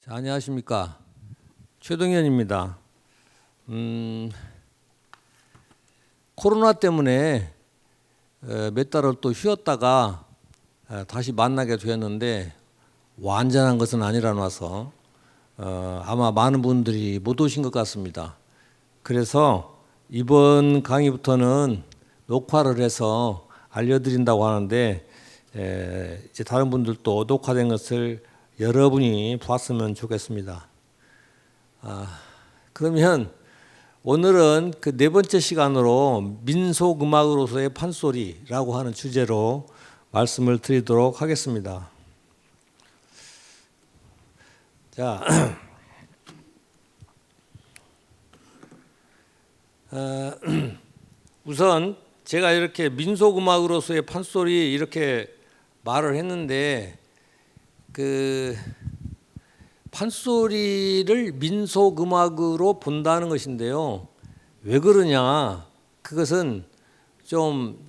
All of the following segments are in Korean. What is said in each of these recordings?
자, 안녕하십니까. 최동현입니다. 코로나 때문에 몇 달을 또 쉬었다가 다시 만나게 되었는데 완전한 것은 아니라 놔서 아마 많은 분들이 못 오신 것 같습니다. 그래서 이번 강의부터는 녹화를 해서 알려드린다고 하는데 이제 다른 분들도 녹화된 것을 여러분이 봤으면 좋겠습니다. 그러면 오늘은 그 네 번째 시간으로 민속음악으로서의 판소리라고 하는 주제로 말씀을 드리도록 하겠습니다. 자, 우선 제가 이렇게 민속음악으로서의 판소리 이렇게 말을 했는데 그 판소리를 민속음악으로 본다는 것인데요. 왜 그러냐? 그것은 좀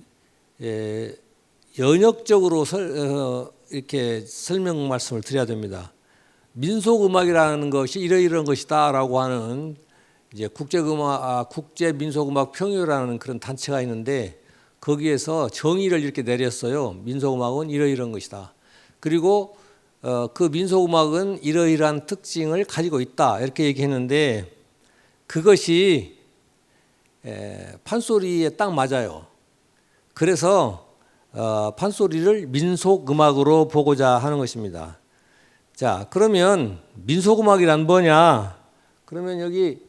연역적으로 이렇게 설명 말씀을 드려야 됩니다. 민속음악이라는 것이 이러이러한 것이다라고 하는 이제 국제민속음악 평의회라는 그런 단체가 있는데 거기에서 정의를 이렇게 내렸어요. 민속음악은 이러이러한 것이다. 그리고 그 민속음악은 이러이러한 특징을 가지고 있다 이렇게 얘기했는데 그것이 판소리에 딱 맞아요. 그래서 판소리를 민속음악으로 보고자 하는 것입니다. 자, 그러면 민속음악이란 뭐냐? 그러면 여기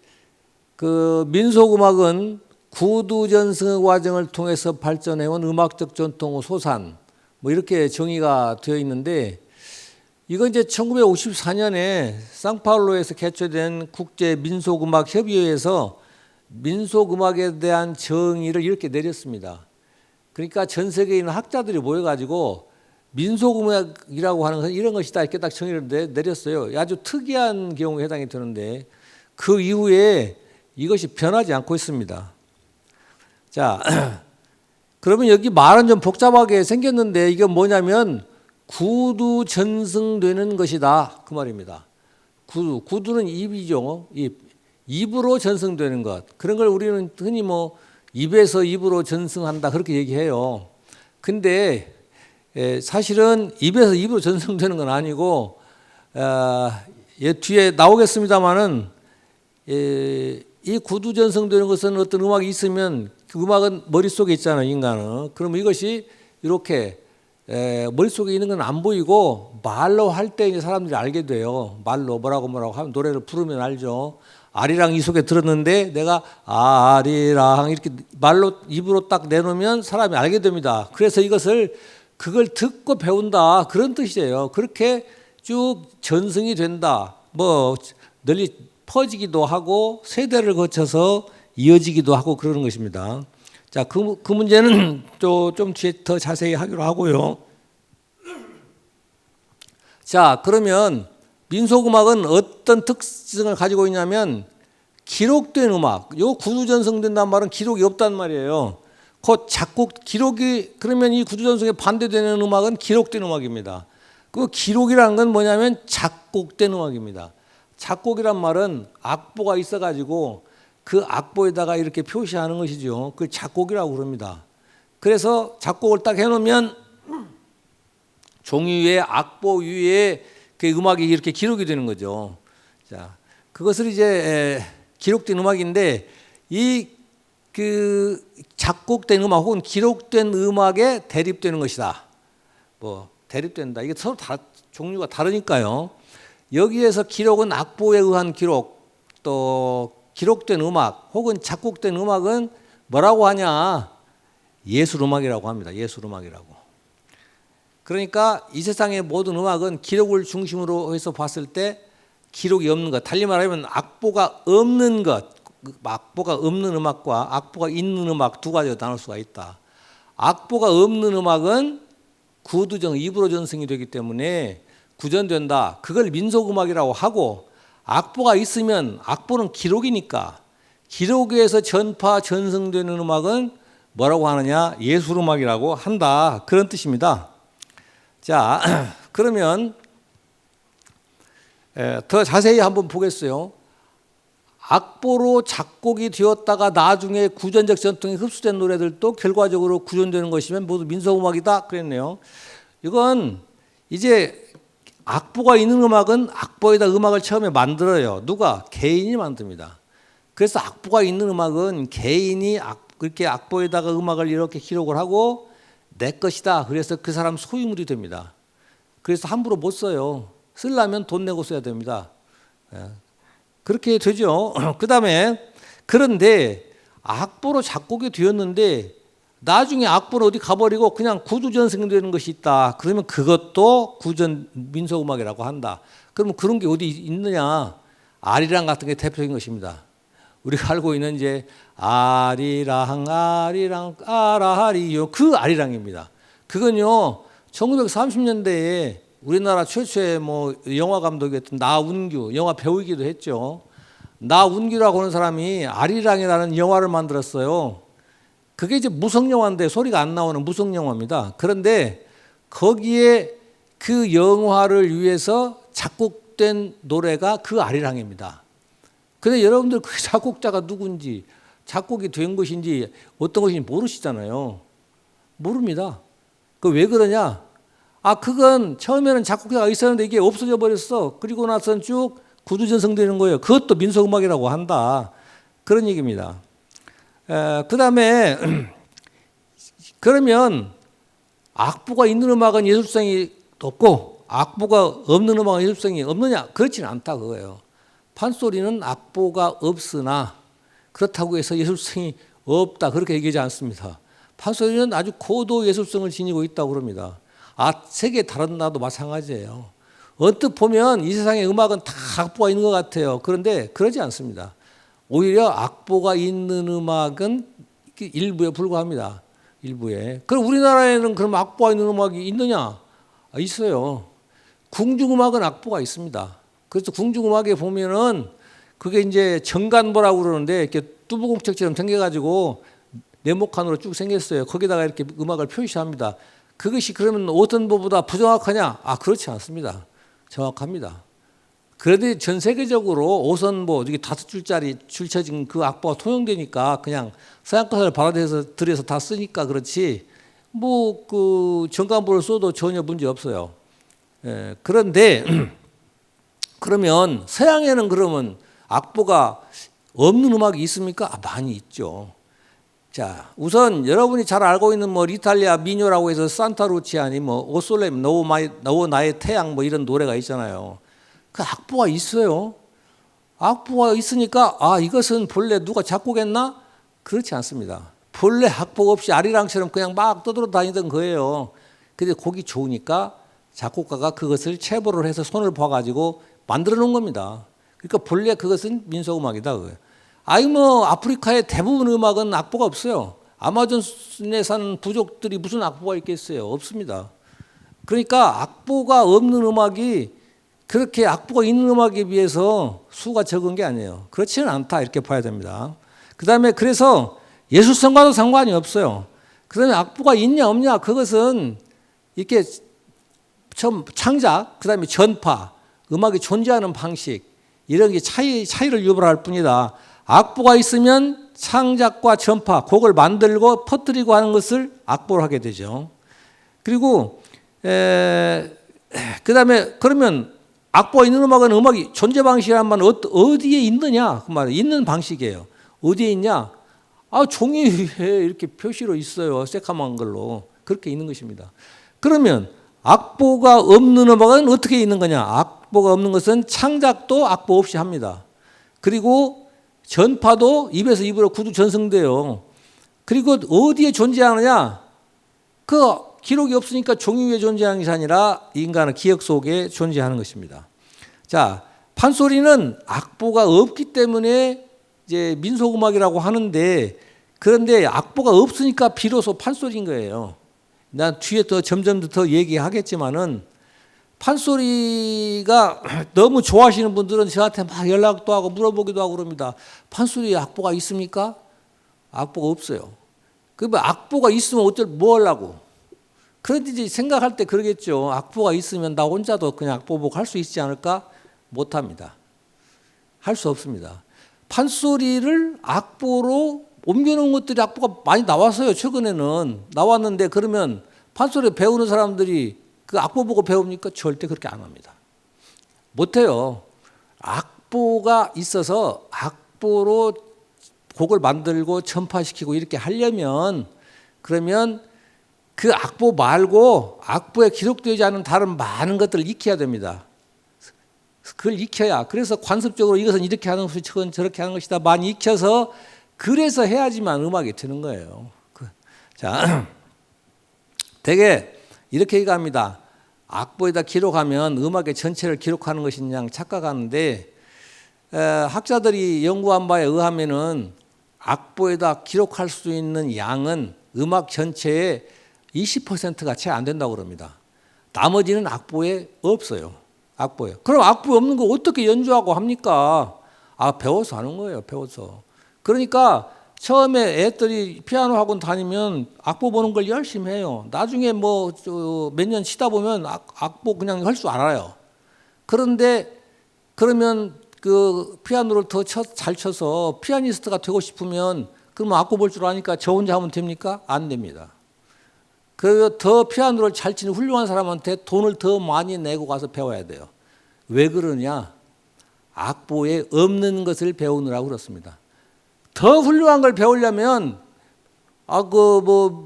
그 민속음악은 구두전승의 과정을 통해서 발전해온 음악적 전통의 소산 뭐 이렇게 정의가 되어 있는데 이건 이제 1954년에 상파울루에서 개최된 국제민속음악협의회에서 민속음악에 대한 정의를 이렇게 내렸습니다. 그러니까 전 세계에 있는 학자들이 모여가지고 민속음악이라고 하는 것은 이런 것이다 이렇게 딱 정의를 내렸어요. 아주 특이한 경우에 해당이 되는데 그 이후에 이것이 변하지 않고 있습니다. 자, 그러면 여기 말은 좀 복잡하게 생겼는데 이게 뭐냐면 구두 전승되는 것이다 그 말입니다. 구두는 입이죠. 입으로 전승되는 것. 그런 걸 우리는 흔히 뭐 입에서 입으로 전승한다 그렇게 얘기해요. 근데 사실은 입에서 입으로 전승되는 건 아니고 뒤에 나오겠습니다마는 이 구두 전승되는 것은 어떤 음악이 있으면 그 음악은 머릿속에 있잖아요, 인간은. 그러면 이것이 이렇게 머릿속에 있는 건 안 보이고 말로 할 때 이제 사람들이 알게 돼요. 말로 뭐라고 하면 노래를 부르면 알죠. 아리랑 이 속에 들었는데 내가 아리랑 이렇게 말로 입으로 딱 내놓으면 사람이 알게 됩니다. 그래서 그걸 듣고 배운다 그런 뜻이에요. 그렇게 쭉 전승이 된다. 뭐 널리 퍼지기도 하고 세대를 거쳐서 이어지기도 하고 그러는 것입니다. 자, 그 문제는 또 좀 뒤에 더 자세히 하기로 하고요. 자, 그러면 민속음악은 어떤 특징을 가지고 있냐면 기록된 음악. 요 구두전승된다는 말은 기록이 없단 말이에요. 그러면 이 구두전승에 반대되는 음악은 기록된 음악입니다. 그 기록이라는 건 뭐냐면 작곡된 음악입니다. 작곡이란 말은 악보가 있어가지고 그 악보에다가 이렇게 표시하는 것이죠. 그걸 작곡이라고 그럽니다. 그래서 작곡을 딱 해놓으면 종이 위에 악보 위에 그 음악이 이렇게 기록이 되는 거죠. 자, 그것을 이제 기록된 음악인데 그 작곡된 음악 혹은 기록된 음악에 대립되는 것이다. 뭐 대립된다. 이게 서로 종류가 다르니까요. 여기에서 기록은 악보에 의한 기록, 또 기록된 음악 혹은 작곡된 음악은 뭐라고 하냐? 예술음악이라고 합니다. 예술음악이라고. 그러니까 이 세상의 모든 음악은 기록을 중심으로 해서 봤을 때 기록이 없는 것, 달리 말하면 악보가 없는 것, 악보가 없는 음악과 악보가 있는 음악 두 가지가 나눌 수가 있다. 악보가 없는 음악은 구두정, 입으로 전승이 되기 때문에 구전된다. 그걸 민속음악이라고 하고 악보가 있으면 악보는 기록이니까 기록에서 전승되는 음악은 뭐라고 하느냐? 예술음악이라고 한다. 그런 뜻입니다. 자, 그러면 더 자세히 한번 보겠어요. 악보로 작곡이 되었다가 나중에 구전적 전통이 흡수된 노래들도 결과적으로 구전되는 것이면 모두 민속음악이다 그랬네요. 이건 이제 악보가 있는 음악은 악보에다 음악을 처음에 만들어요. 누가? 개인이 만듭니다. 그래서 악보가 있는 음악은 개인이 그렇게 악보에다가 음악을 이렇게 기록을 하고 내 것이다. 그래서 그 사람 소유물이 됩니다. 그래서 함부로 못 써요. 쓰려면 돈 내고 써야 됩니다. 그렇게 되죠. 그다음에 그런데 악보로 작곡이 되었는데 나중에 악보로 어디 가버리고 그냥 구두전승되는 것이 있다. 그러면 그것도 구전 민속음악이라고 한다. 그러면 그런 게 어디 있느냐? 아리랑 같은 게 대표적인 것입니다. 우리가 알고 있는 이제 아리랑 아라하리요 그 아리랑입니다. 그건요 1930년대에 우리나라 최초의 뭐 영화 감독이었던 나운규 영화 배우이기도 했죠. 나운규라고 하는 사람이 아리랑이라는 영화를 만들었어요. 그게 이제 무성 영화인데 소리가 안 나오는 무성 영화입니다. 그런데 거기에 그 영화를 위해서 작곡된 노래가 그 아리랑입니다. 근데 여러분들 그 작곡자가 누군지 작곡이 된 것인지 어떤 것인지 모르시잖아요. 모릅니다. 그 왜 그러냐? 그건 처음에는 작곡자가 있었는데 이게 없어져 버렸어. 그리고 나서는 쭉 구두전승되는 거예요. 그것도 민속음악이라고 한다. 그런 얘기입니다. 그 다음에 그러면 악보가 있는 음악은 예술성이 없고 악보가 없는 음악은 예술성이 없느냐? 그렇지는 않다 그거예요. 판소리는 악보가 없으나 그렇다고 해서 예술성이 없다 그렇게 얘기하지 않습니다. 판소리는 아주 고도 예술성을 지니고 있다고 그럽니다. 세계 다른 나라도 마찬가지예요. 언뜻 보면 이 세상의 음악은 다 악보가 있는 것 같아요. 그런데 그러지 않습니다. 오히려 악보가 있는 음악은 일부에 불과합니다. 일부에. 그럼 우리나라에는 그럼 악보가 있는 음악이 있느냐? 있어요. 궁중음악은 악보가 있습니다. 그래서 궁중음악에 보면은 그게 이제 정간보라고 그러는데 이렇게 두부공책처럼 생겨가지고 네모칸으로 쭉 생겼어요. 거기다가 이렇게 음악을 표시합니다. 그것이 그러면 오선보보다 부정확하냐? 그렇지 않습니다. 정확합니다. 그런데 전 세계적으로 오선보, 이게 5줄짜리 줄쳐진 그 악보가 통용되니까 그냥 서양 것을 받아들여서 들여서 다 쓰니까 그렇지 뭐 그 정간보를 써도 전혀 문제 없어요. 그런데 그러면 서양에는 그러면 악보가 없는 음악이 있습니까? 많이 있죠. 자, 우선 여러분이 잘 알고 있는 뭐 이탈리아 미녀라고 해서 산타루치아니 뭐 오솔레 너 나의 태양 뭐 이런 노래가 있잖아요. 그 악보가 있어요. 악보가 있으니까 이것은 본래 누가 작곡했나? 그렇지 않습니다. 본래 악보 없이 아리랑처럼 그냥 막 떠돌아다니던 거예요. 근데 곡이 좋으니까 작곡가가 그것을 체보를 해서 손을 봐가지고 만들어 놓은 겁니다. 그러니까 본래 그것은 민속음악이다. 뭐 아프리카의 대부분 음악은 악보가 없어요. 아마존에 사는 부족들이 무슨 악보가 있겠어요? 없습니다. 그러니까 악보가 없는 음악이 그렇게 악보가 있는 음악에 비해서 수가 적은 게 아니에요. 그렇지는 않다 이렇게 봐야 됩니다. 그다음에 그래서 예술성과도 상관이 없어요. 그다음에 악보가 있냐 없냐 그것은 이렇게 처음 창작, 그다음에 전파, 음악이 존재하는 방식 이런 게 차이를 유발할 뿐이다. 악보가 있으면 창작과 전파, 곡을 만들고 퍼뜨리고 하는 것을 악보로 하게 되죠. 그리고 그다음에 그러면 악보가 있는 음악은 음악이 존재 방식이란 말은 어디에 있느냐 그 말은 있는 방식이에요. 어디에 있냐? 종이 위에 이렇게 표시로 있어요. 새까만 걸로 그렇게 있는 것입니다. 그러면 악보가 없는 음악은 어떻게 있는 거냐? 악보가 없는 것은 창작도 악보 없이 합니다. 그리고 전파도 입에서 입으로 구두 전승돼요. 그리고 어디에 존재하느냐? 그 기록이 없으니까 종이 위에 존재하는 것이 아니라 인간의 기억 속에 존재하는 것입니다. 자, 판소리는 악보가 없기 때문에 이제 민속음악이라고 하는데 그런데 악보가 없으니까 비로소 판소리인 거예요. 난 뒤에 더 점점 더 얘기하겠지만은 판소리가 너무 좋아하시는 분들은 저한테 막 연락도 하고 물어보기도 하고 그럽니다. 판소리에 악보가 있습니까? 악보가 없어요. 그러면 악보가 있으면 뭐 하려고? 그런데 이제 생각할 때 그러겠죠. 악보가 있으면 나 혼자도 그냥 악보 보고 할 수 있지 않을까? 못합니다. 할 수 없습니다. 판소리를 악보로 옮겨놓은 것들이 악보가 많이 나왔어요. 최근에는 나왔는데 그러면 판소리 배우는 사람들이 그 악보 보고 배웁니까? 절대 그렇게 안 합니다. 못해요. 악보가 있어서 악보로 곡을 만들고 전파시키고 이렇게 하려면 그러면 그 악보 말고 악보에 기록되지 않은 다른 많은 것들을 익혀야 됩니다. 그걸 익혀야. 그래서 관습적으로 이것은 이렇게 하는 것이 저건 저렇게 하는 것이다. 많이 익혀서 그래서 해야지만 음악이 되는 거예요. 자, 되게 이렇게 얘기합니다. 악보에다 기록하면 음악의 전체를 기록하는 것이냐 착각하는데 학자들이 연구한 바에 의하면은 악보에다 기록할 수 있는 양은 음악 전체의 20%가 채 안 된다고 그럽니다. 나머지는 악보에 없어요. 악보에. 그럼 악보에 없는 거 어떻게 연주하고 합니까? 배워서 하는 거예요. 배워서. 그러니까 처음에 애들이 피아노 학원 다니면 악보 보는 걸 열심히 해요. 나중에 뭐 몇 년 치다 보면 악보 그냥 할 줄 알아요. 그런데 그러면 그 피아노를 더 잘 쳐서 피아니스트가 되고 싶으면 그러면 악보 볼 줄 아니까 저 혼자 하면 됩니까? 안 됩니다. 그 더 피아노를 잘 치는 훌륭한 사람한테 돈을 더 많이 내고 가서 배워야 돼요. 왜 그러냐? 악보에 없는 것을 배우느라고 그렇습니다. 더 훌륭한 걸 배우려면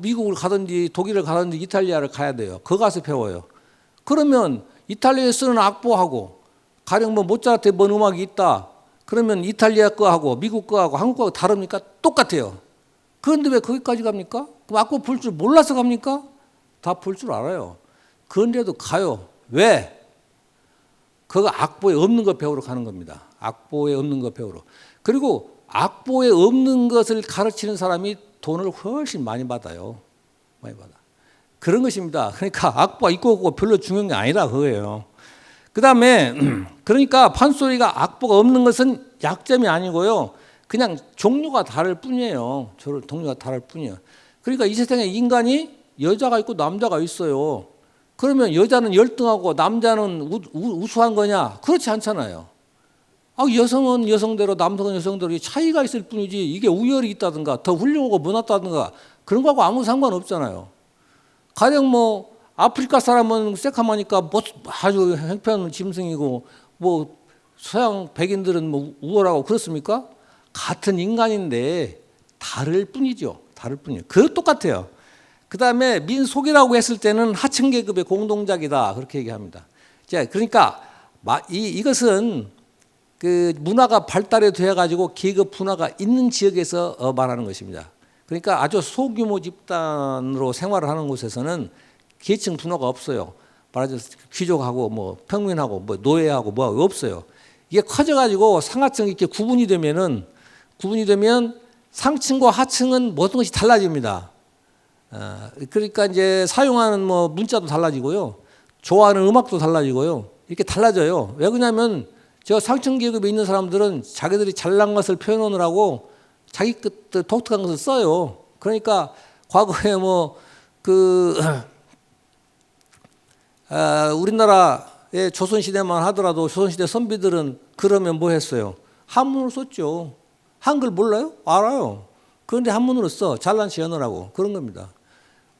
미국을 가든지 독일을 가든지 이탈리아를 가야 돼요. 거기 가서 배워요. 그러면 이탈리아에 쓰는 악보하고 가령 뭐 모차르트의 뭔 음악이 있다. 그러면 이탈리아 거하고 미국 거하고 한국 거하고 다릅니까? 똑같아요. 그런데 왜 거기까지 갑니까? 그럼 악보 볼 줄 몰라서 갑니까? 다 볼 줄 알아요. 그런데도 가요. 왜? 그거 악보에 없는 거 배우러 가는 겁니다. 악보에 없는 거 배우러. 그리고 악보에 없는 것을 가르치는 사람이 돈을 훨씬 많이 받아요. 많이 받아. 그런 것입니다. 그러니까 악보가 있고 없고 별로 중요한 게 아니라 그거예요. 그 다음에 그러니까 판소리가 악보가 없는 것은 약점이 아니고요. 그냥 종류가 다를 뿐이에요. 종류가 다를 뿐이에요. 그러니까 이 세상에 인간이 여자가 있고 남자가 있어요. 그러면 여자는 열등하고 남자는 우수한 거냐? 그렇지 않잖아요. 여성은 여성대로 남성은 여성대로 차이가 있을 뿐이지 이게 우열이 있다든가 더 훌륭하고 못났다든가 그런 거하고 아무 상관없잖아요. 가령 뭐 아프리카 사람은 새카마니까 뭐 아주 형편 짐승이고 뭐 서양 백인들은 뭐 우월하고 그렇습니까? 같은 인간인데 다를 뿐이죠. 다를 뿐이에요. 그 똑같아요. 그 다음에 민속이라고 했을 때는 하층 계급의 공동작이다 그렇게 얘기합니다. 자, 그러니까 이것은 그 문화가 발달이 되어 가지고 계급 분화가 있는 지역에서 말하는 것입니다. 그러니까 아주 소규모 집단으로 생활을 하는 곳에서는 계층 분화가 없어요. 말하자면 귀족하고 뭐 평민하고 뭐 노예하고 뭐 없어요. 이게 커져 가지고 상하층이 이렇게 구분이 되면 상층과 하층은 모든 것이 달라집니다. 그러니까 이제 사용하는 뭐 문자도 달라지고요. 좋아하는 음악도 달라지고요. 이렇게 달라져요. 왜 그러냐면 저 상층 계급에 있는 사람들은 자기들이 잘난 것을 표현하느라고 자기 것들 독특한 것을 써요. 그러니까 과거에 우리나라의 조선시대만 하더라도 조선시대 선비들은 그러면 뭐 했어요? 한문을 썼죠. 한글 몰라요? 알아요. 그런데 한문으로 써. 잘난 체 연어라고. 그런 겁니다.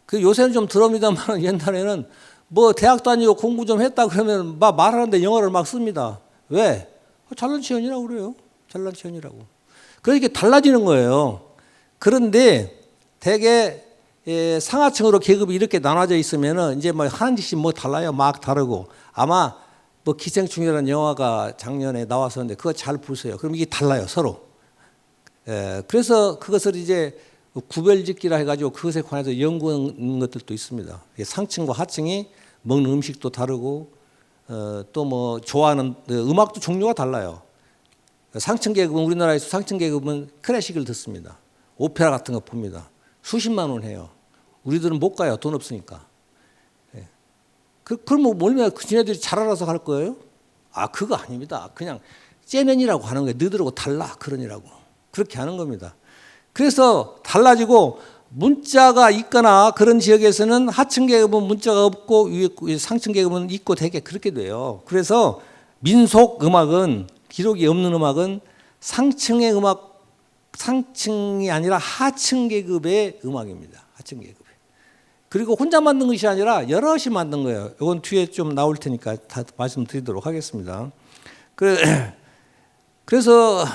그 요새는 좀 덜합니다만 옛날에는 뭐 대학 다니고 공부 좀 했다 그러면 막 말하는데 영어를 막 씁니다. 왜? 잘난 체 연이라고 그래요. 잘난 체 연이라고. 그러니까 달라지는 거예요. 그런데 대개 상하층으로 계급이 이렇게 나눠져 있으면은 이제 뭐 하는 짓이 뭐 달라요. 막 다르고. 아마 뭐 기생충이라는 영화가 작년에 나왔었는데 그거 잘 보세요. 그럼 이게 달라요. 서로. 그래서 그것을 이제 구별짓기라 해가지고 그것에 관해서 연구하는 것들도 있습니다. 상층과 하층이 먹는 음식도 다르고 또 뭐 좋아하는 음악도 종류가 달라요. 상층 계급은 우리나라에서 상층 계급은 클래식을 듣습니다. 오페라 같은 거 봅니다. 수십만 원 해요. 우리들은 못 가요. 돈 없으니까. 그럼 뭐냐? 지네들이 잘 알아서 갈 거예요? 그거 아닙니다. 그냥 째면이라고 하는 거예요. 너희들하고 달라. 그러니라고. 그렇게 하는 겁니다. 그래서 달라지고 문자가 있거나 그런 지역에서는 하층 계급은 문자가 없고 위에 상층 계급은 있고 되게 그렇게 돼요. 그래서 민속 음악은, 기록이 없는 음악은 상층의 음악, 상층이 아니라 하층 계급의 음악입니다. 하층 계급. 그리고 혼자 만든 것이 아니라 여럿이 만든 거예요. 이건 뒤에 좀 나올 테니까 다 말씀드리도록 하겠습니다. 그래서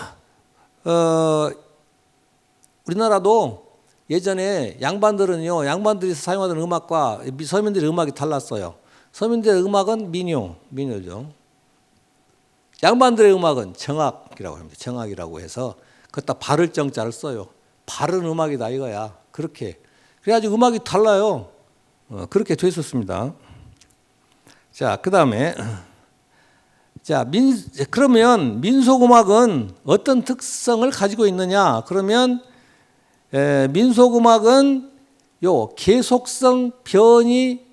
우리나라도 예전에 양반들이 사용하던 음악과 서민들의 음악이 달랐어요. 서민들의 음악은 민요죠. 양반들의 음악은 정악이라고 합니다. 정악이라고 해서 그것다 바를 정자를 써요. 바른 음악이다 이거야. 그렇게. 그래가지고 음악이 달라요. 그렇게 됐었습니다. 자, 그 다음에 그러면 민속음악은 어떤 특성을 가지고 있느냐? 그러면 민속음악은 계속성, 변이,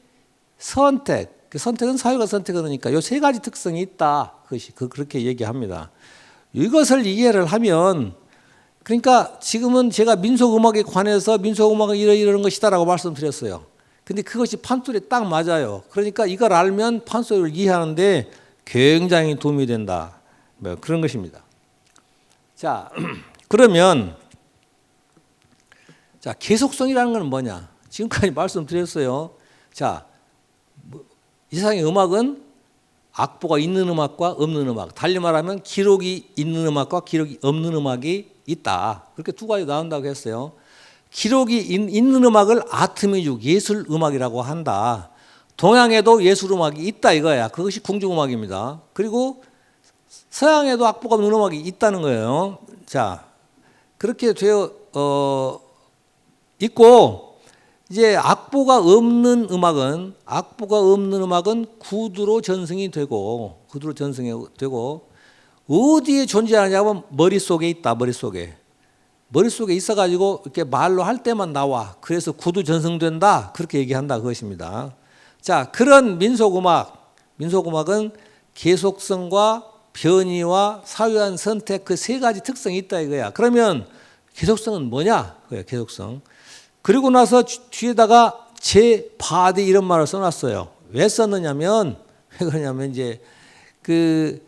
선택. 그 선택은 사회가 선택하니까 요 세 가지 특성이 있다. 그렇게 얘기합니다. 이것을 이해를 하면, 그러니까 지금은 제가 민속음악에 관해서 민속음악은 이런 것이다라고 말씀드렸어요. 근데 그것이 판소리에 딱 맞아요. 그러니까 이걸 알면 판소리를 이해하는데 굉장히 도움이 된다. 뭐 그런 것입니다. 자, 그러면 계속성이라는 건 뭐냐? 지금까지 말씀드렸어요. 자, 이 세상의 음악은 악보가 있는 음악과 없는 음악, 달리 말하면 기록이 있는 음악과 기록이 없는 음악이 있다. 그렇게 두 가지 나온다고 했어요. 기록이 있는 음악을 아트뮤직, 예술 음악이라고 한다. 동양에도 예술 음악이 있다 이거야. 그것이 궁중 음악입니다. 그리고 서양에도 악보가 없는 음악이 있다는 거예요. 자, 그렇게 되어 있고, 이제 악보가 없는 음악은 구두로 전승이 되고 어디에 존재하냐면 머릿속에 있다. 머릿속에 있어가지고 이렇게 말로 할 때만 나와. 그래서 구두 전승된다. 그렇게 얘기한다 그것입니다. 자, 그런 민속음악은 계속성과 변이와 사유한 선택 그 세 가지 특성이 있다 이거야. 그러면 계속성은 뭐냐? 그거야, 계속성. 그리고 나서 뒤에다가 바디 이런 말을 써놨어요. 왜 썼느냐면, 이제 그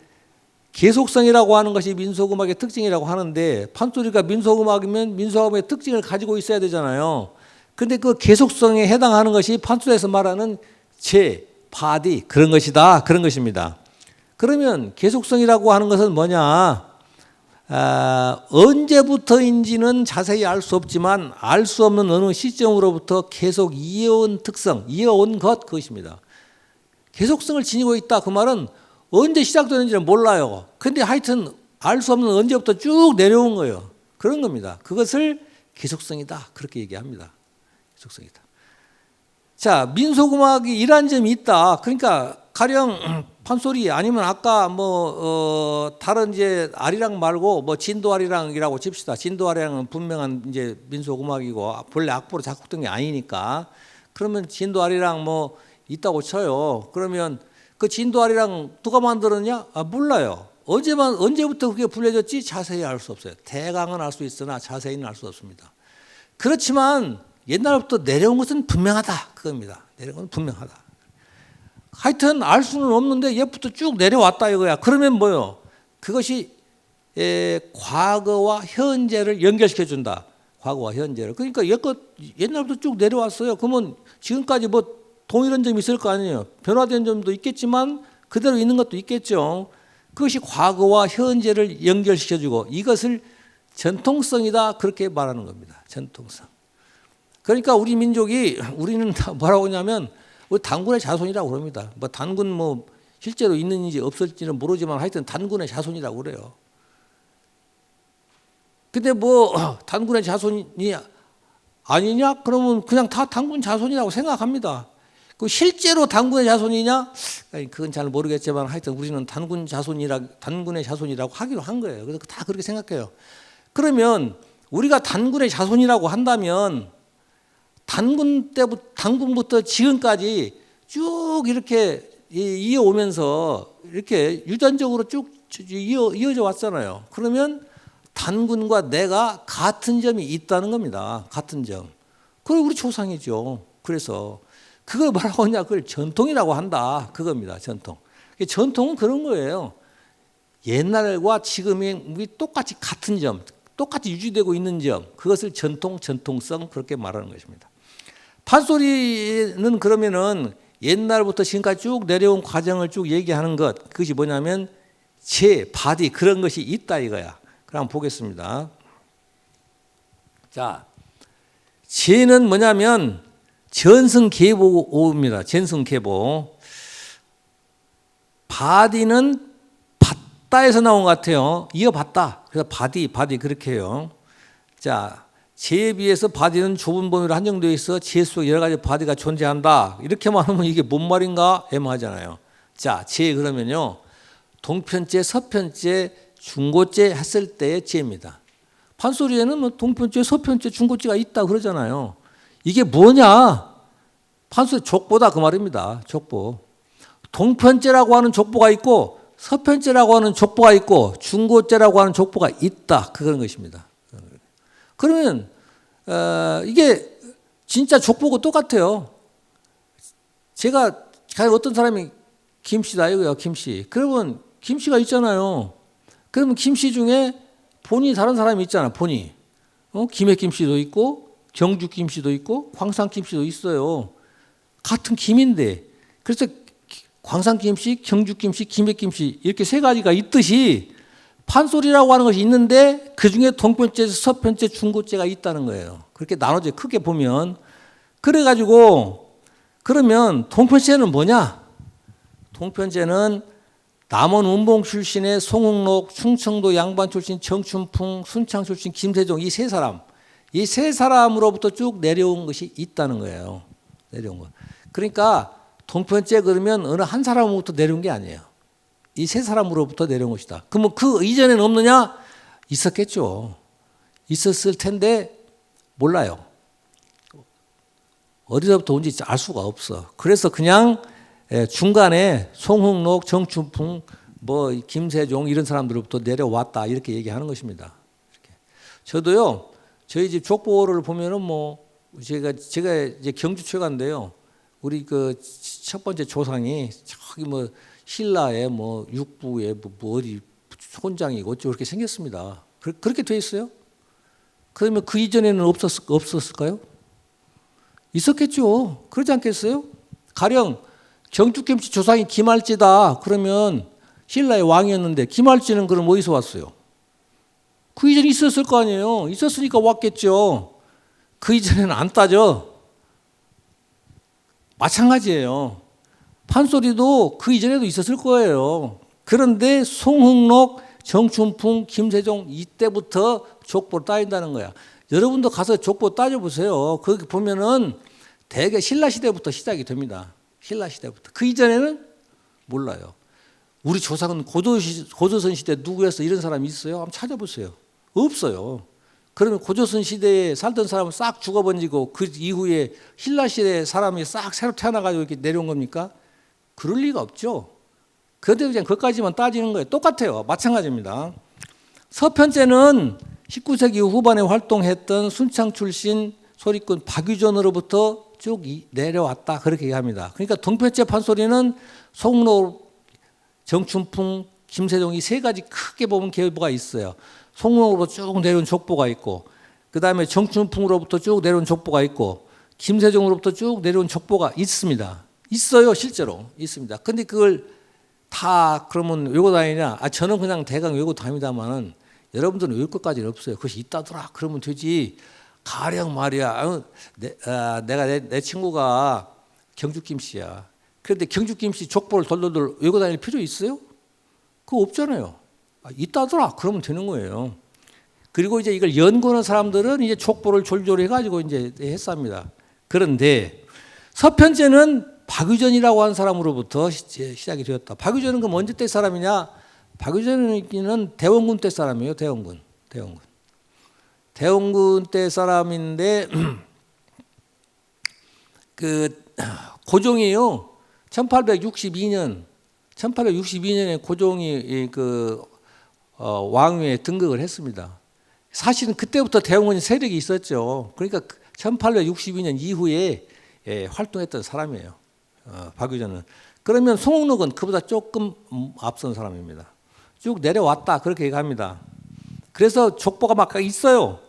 계속성이라고 하는 것이 민속음악의 특징이라고 하는데, 판소리가 민속음악이면 민속음악의 특징을 가지고 있어야 되잖아요. 근데 그 계속성에 해당하는 것이 판소리에서 말하는 바디 그런 것이다. 그런 것입니다. 그러면 계속성이라고 하는 것은 뭐냐? 언제부터인지는 자세히 알 수 없지만 알 수 없는 어느 시점으로부터 계속 이어온 특성, 이어온 그것입니다. 계속성을 지니고 있다. 그 말은 언제 시작되는지는 몰라요. 근데 하여튼 알 수 없는 언제부터 쭉 내려온 거예요. 그런 겁니다. 그것을 계속성이다. 그렇게 얘기합니다. 계속성이다. 자, 민속음악이 이러한 점이 있다. 그러니까 가령 판소리 아니면 아까 다른 이제 아리랑 말고 진도 아리랑이라고 칩시다. 진도 아리랑은 분명한 이제 민속 음악이고 본래 악보로 작곡된 게 아니니까. 그러면 진도 아리랑 있다고 쳐요. 그러면 그 진도 아리랑 누가 만들었냐? 몰라요. 언제부터 그게 불려졌지? 자세히 알 수 없어요. 대강은 알 수 있으나 자세히는 알 수 없습니다. 그렇지만 옛날부터 내려온 것은 분명하다. 그겁니다. 내려온 건 분명하다. 하여튼 알 수는 없는데 옛부터 쭉 내려왔다 이거야. 그러면 뭐요? 그것이 과거와 현재를 연결시켜 준다. 과거와 현재를. 그러니까 옛날부터 쭉 내려왔어요. 그러면 지금까지 동일한 점이 있을 거 아니에요. 변화된 점도 있겠지만 그대로 있는 것도 있겠죠. 그것이 과거와 현재를 연결시켜 주고 이것을 전통성이다. 그렇게 말하는 겁니다. 전통성. 그러니까 우리 민족이 우리는 뭐라고 하냐면 단군의 자손이라고 그럽니다. 단군 실제로 있는지 없을지는 모르지만 하여튼 단군의 자손이라고 그래요. 근데 단군의 자손이 아니냐? 그러면 그냥 다 단군 자손이라고 생각합니다. 그 실제로 단군의 자손이냐? 그건 잘 모르겠지만 하여튼 우리는 단군의 자손이라고 하기로 한 거예요. 그래서 다 그렇게 생각해요. 그러면 우리가 단군의 자손이라고 한다면 단군부터 지금까지 쭉 이렇게 이어오면서 이렇게 유전적으로 쭉 이어져 왔잖아요. 그러면 단군과 내가 같은 점이 있다는 겁니다. 같은 점. 그게 우리 조상이죠. 그래서 그걸 뭐라고 하냐? 그걸 전통이라고 한다. 그겁니다. 전통. 전통은 그런 거예요. 옛날과 지금이 똑같이 같은 점, 똑같이 유지되고 있는 점, 그것을 전통성 그렇게 말하는 것입니다. 판소리는 그러면은 옛날부터 지금까지 쭉 내려온 과정을 쭉 얘기하는 것, 그것이 뭐냐면 바디 그런 것이 있다 이거야. 그럼 보겠습니다. 자, 제는 뭐냐면 전승계보입니다. 전승계보. 바디는 봤다에서 나온 것 같아요. 이어봤다. 그래서 바디 그렇게 해요. 자, 제에 비해서 바디는 좁은 범위로 한정되어 있어 제 속에 여러 가지 바디가 존재한다. 이렇게만 하면 이게 뭔 말인가 애매하잖아요. 자, 제 그러면요. 동편제, 서편제, 중고제 했을 때의 제입니다. 판소리에는 뭐 동편제, 서편제, 중고제가 있다 그러잖아요. 이게 뭐냐? 판소리 족보다 그 말입니다. 족보. 동편제라고 하는 족보가 있고 서편제라고 하는 족보가 있고 중고제라고 하는 족보가 있다. 그런 것입니다. 그러면 이게 진짜 족보고 똑같아요. 제가 어떤 사람이 김씨다 이거야. 김씨. 그러면 김씨가 있잖아요. 그러면 김씨 중에 본이 다른 사람이 있잖아. 본이. 김해 김씨도 있고 경주 김씨도 있고 광산 김씨도 있어요. 같은 김인데 그래서 광산 김씨, 경주 김씨, 김해 김씨 이렇게 세 가지가 있듯이 판소리라고 하는 것이 있는데 그중에 동편제, 서편제, 중고제가 있다는 거예요. 그렇게 나눠져 크게 보면. 그래가지고 그러면 동편제는 뭐냐? 동편제는 남원 운봉 출신의 송흥록, 충청도 양반 출신 정춘풍, 순창 출신 김세종 이 세 사람으로부터 쭉 내려온 것이 있다는 거예요. 내려온 거. 그러니까 동편제 그러면 어느 한 사람으로부터 내려온 게 아니에요. 이 세 사람으로부터 내려온 것이다. 그러면 그 이전에는 없느냐? 있었겠죠. 있었을 텐데 몰라요. 어디서부터 온지 알 수가 없어. 그래서 그냥 중간에 송흥록, 정춘풍, 뭐 김세종 이런 사람들로부터 내려왔다 이렇게 얘기하는 것입니다. 이렇게. 저도요. 저희 집 족보를 보면은 뭐 제가 이제 경주 최가인데요. 우리 그 첫 번째 조상이 저기 뭐 신라의 뭐 육부의 뭐 어디 혼장이고 어쩌고 그렇게 생겼습니다. 그렇게 돼 있어요? 그러면 그 이전에는 없었을까요? 있었겠죠. 그러지 않겠어요? 가령 경주김씨 조상이 김할지다. 그러면 신라의 왕이었는데 김할지는 그럼 어디서 왔어요? 그 이전에 있었을 거 아니에요. 있었으니까 왔겠죠. 그 이전에는 안 따져. 마찬가지예요. 판소리도 그 이전에도 있었을 거예요. 그런데 송흥록, 정춘풍, 김세종 이때부터 족보를 따진다는 거야. 여러분도 가서 족보 따져보세요. 거기 보면은 대개 신라시대부터 시작이 됩니다. 신라시대부터. 그 이전에는 몰라요. 우리 조상은 고조선 시대 누구였어? 이런 사람이 있어요? 한번 찾아보세요. 없어요. 그러면 고조선 시대에 살던 사람은 싹 죽어버리고 그 이후에 신라시대 사람이 싹 새로 태어나가지고 이렇게 내려온 겁니까? 그럴 리가 없죠. 그런데 그냥 그것까지만 따지는 거예요. 똑같아요. 마찬가지입니다. 서편제는 19세기 후반에 활동했던 순창 출신 소리꾼 박유전으로부터 쭉 내려왔다. 그렇게 얘기합니다. 그러니까 동편제 판소리는 송록, 정춘풍, 김세종 이 세 가지 크게 보면 계보가 있어요. 송록으로부터 쭉 내려온 족보가 있고 그 다음에 정춘풍으로부터 쭉 내려온 족보가 있고 김세종으로부터 쭉 내려온 족보가 있습니다. 있어요. 실제로 있습니다. 근데 그걸 다 그러면 외우고 다니냐? 저는 그냥 대강 외우고 다닙니다만은 여러분들은 외울 것까지는 없어요. 그것이 있다더라. 그러면 되지. 가령 말이야. 내가 내 친구가 경주 김씨야. 그런데 경주 김씨 족보를 돌돌돌 외우고 다닐 필요 있어요? 그거 없잖아요. 있다더라. 그러면 되는 거예요. 그리고 이제 이걸 연구하는 사람들은 이제 족보를 졸졸 해가지고 이제 했습니다. 그런데 서편제는 박유전이라고 하는 사람으로부터 시작이 되었다. 박유전은 그럼 언제 때 사람이냐? 박유전은 대원군 때 사람이에요. 대원군 때 사람인데 그 고종이요. 1862년에 고종이 그 왕위에 등극을 했습니다. 사실은 그때부터 대원군이 세력이 있었죠. 그러니까 1862년 이후에 활동했던 사람이에요. 박유전은. 그러면 송옥록은 그보다 조금 앞선 사람입니다. 쭉 내려왔다 그렇게 얘기합니다. 그래서 족보가 막 있어요.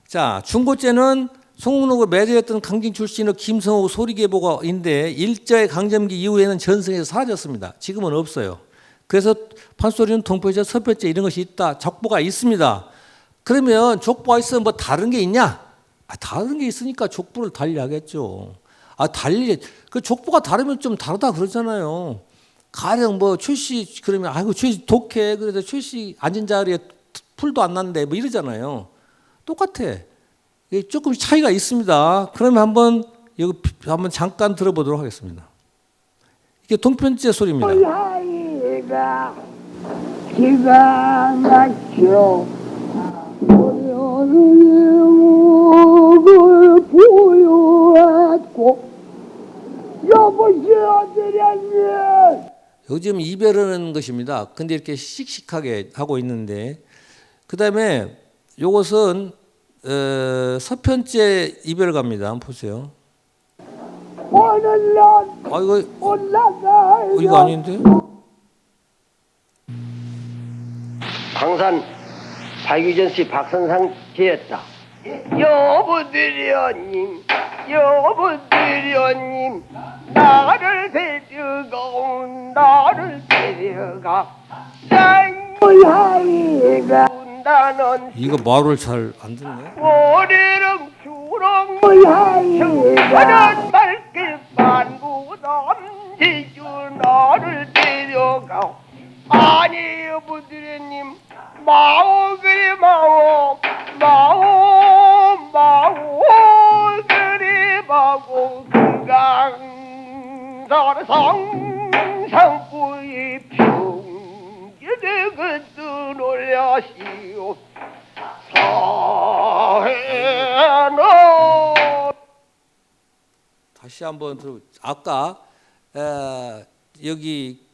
자, 중고제는 송옥록을 매도했던 강진 출신의 김성호 소리계보가인데 일제의 강점기 이후에는 전승에서 사라졌습니다. 지금은 없어요. 그래서 판소리는 동포제, 서표제 이런 것이 있다. 족보가 있습니다. 그러면 족보가 있으면 뭐 다른 게 있냐? 다른 게 있으니까 족보를 달리하겠죠. 달리 그 족보가 다르면 좀 다르다 그러잖아요. 가령 뭐 최씨 그러면 아이고 최씨 독해 그래서 최씨 앉은 자리에 풀도 안 났는데 뭐 이러잖아요. 똑같아. 조금 차이가 있습니다. 그러면 한번 여기 한번 잠깐 들어보도록 하겠습니다. 이게 동편제 소리입니다. 기가 막혀 목을 보여왔고 여보시오 드렸니. 요즘 이별하는 것입니다. 근데 이렇게 씩씩하게 하고 있는데 그 다음에 요것은 서편제 이별가입니다. 한번 보세요. 이거 아닌데? 광산 박유전 씨 박선상 지었다. 여보드려님, 여보드려님, 나를 데려가, 쌍무야이가 운다는 이거 말을 잘 안 듣네. 오래름 주렁 무야이가 밝게 만구담 지주 나를 데려가. 아니 여보드려님 마오 그리 마오 그리 마오 금강산 상상구이 평기대 그뜬 올려시오 사해노. 다시 한번 들어. 아까 여기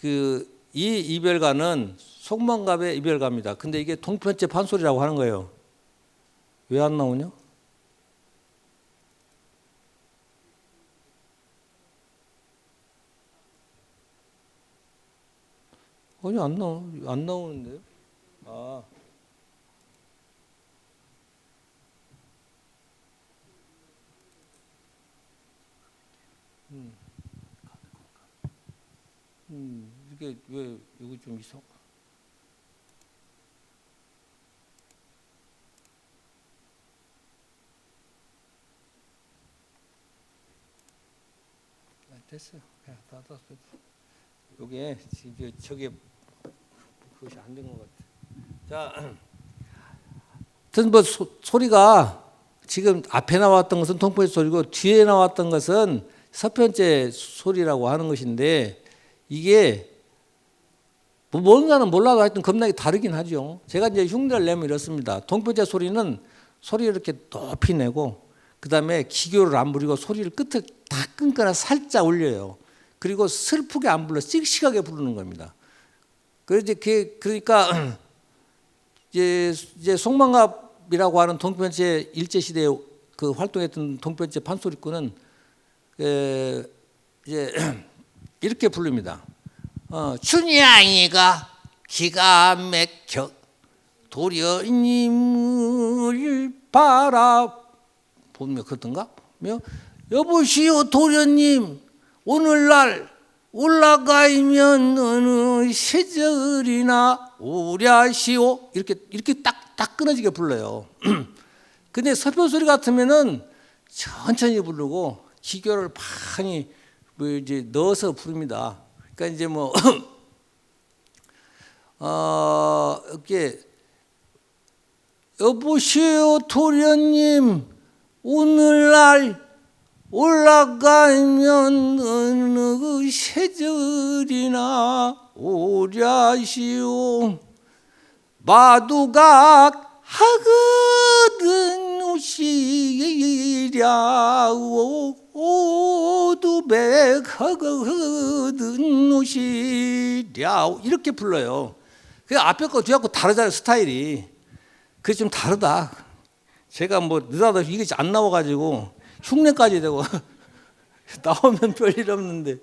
이 이별가는 송만갑의 이별가입니다. 근데 이게 동편제 판소리라고 하는 거예요. 왜 안 나오냐? 아니 안 나오는데요? 이게 왜 이거 좀 이상? 됐어요. 다 됐어요. 이게 저게 그것이 안 된 것 같아. 자, 뭐 소리가 지금 앞에 나왔던 것은 동편제 소리고 뒤에 나왔던 것은 서편제 소리라고 하는 것인데 이게 뭔가는 몰라도 하여튼 겁나게 다르긴 하죠. 제가 이제 흉내를 내면 이렇습니다. 동편제 소리는 소리를 이렇게 높이 내고 그 다음에 기교를 안 부리고 소리를 끝을 다 끊거나 살짝 올려요. 그리고 슬프게 안 불러 씩씩하게 부르는 겁니다. 그러니까 이제 송만갑이라고 하는 동편제 일제 시대에 그 활동했던 동편제 판소리꾼은 이제 이렇게 부릅니다. 춘향이가 기가 막혀 도련님을 바라보며 그렇던가? 여보시오 도련님 오늘날 올라가면 어느 세절이나 오랴시오 이렇게 딱 끊어지게 불러요. 근데 서편소리 같으면은 천천히 부르고 기교를 많이 이제 넣어서 부릅니다. 그러니까 이제 뭐 이렇게 여보시오 도련님 오늘날 올라가면 어느 세절이나 오랴시오 마두각 하거든 우시랴 오두백 하거든 우시랴 이렇게 불러요. 그 앞에 거 뒤에 거 다르잖아요. 스타일이. 그게 좀 다르다. 제가 뭐 느닷없이 이게 안 나와가지고 흉내까지 되고 나오면 별일 없는데.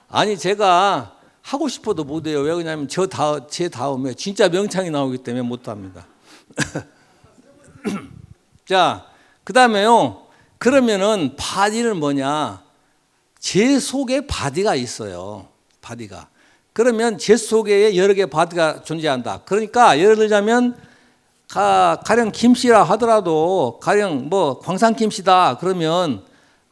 아니 제가 하고 싶어도 못해요. 왜 그러냐면 제 다음에 진짜 명창이 나오기 때문에 못합니다. 자, 그 다음에요. 그러면은 바디는 뭐냐? 제 속에 바디가 있어요. 바디가. 그러면 제 속에 여러 개의 바디가 존재한다. 그러니까 예를 들자면 가령 김씨라 하더라도 가령 뭐 광산 김씨다 그러면